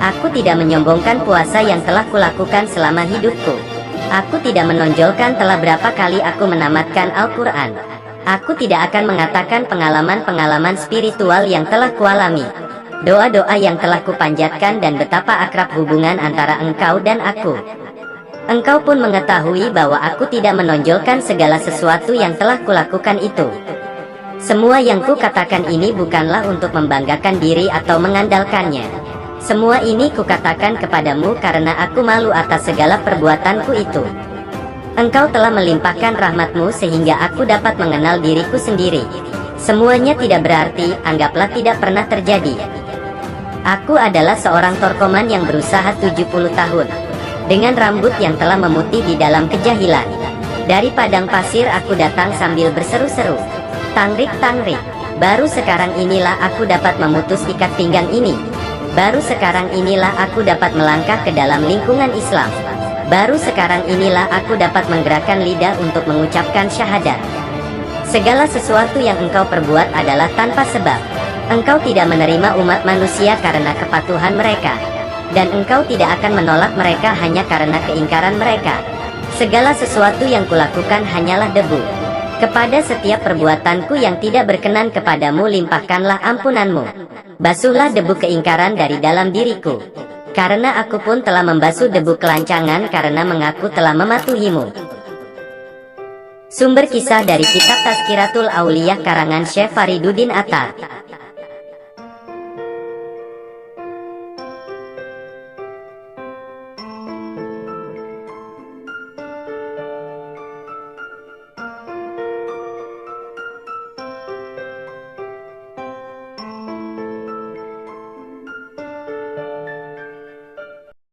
Aku tidak menyombongkan puasa yang telah kulakukan selama hidupku. Aku tidak menonjolkan telah berapa kali aku menamatkan Al-Quran. Aku tidak akan mengatakan pengalaman-pengalaman spiritual yang telah kualami, doa-doa yang telah kupanjatkan dan betapa akrab hubungan antara engkau dan aku. Engkau pun mengetahui bahwa aku tidak menonjolkan segala sesuatu yang telah kulakukan itu. Semua yang kukatakan ini bukanlah untuk membanggakan diri atau mengandalkannya. Semua ini kukatakan kepadamu karena aku malu atas segala perbuatanku itu. Engkau telah melimpahkan rahmatmu sehingga aku dapat mengenal diriku sendiri. Semuanya tidak berarti, anggaplah tidak pernah terjadi. Aku adalah seorang torkoman yang berusaha 70 tahun, dengan rambut yang telah memutih di dalam kejahilan. Dari padang pasir aku datang sambil berseru-seru, tangrik-tangrik. Baru sekarang inilah aku dapat memutus ikat pinggang ini. Baru sekarang inilah aku dapat melangkah ke dalam lingkungan Islam. Baru sekarang inilah aku dapat menggerakkan lidah untuk mengucapkan syahadat. Segala sesuatu yang engkau perbuat adalah tanpa sebab. Engkau tidak menerima umat manusia karena kepatuhan mereka, dan engkau tidak akan menolak mereka hanya karena keingkaran mereka. Segala sesuatu yang kulakukan hanyalah debu. Kepada setiap perbuatanku yang tidak berkenan kepadamu limpahkanlah ampunanmu. Basuhlah debu keingkaran dari dalam diriku, karena aku pun telah membasuh debu kelancangan karena mengaku telah mematuhimu. Sumber kisah dari kitab Tazkiratul Auliyah karangan Syekh Fariduddin Attar.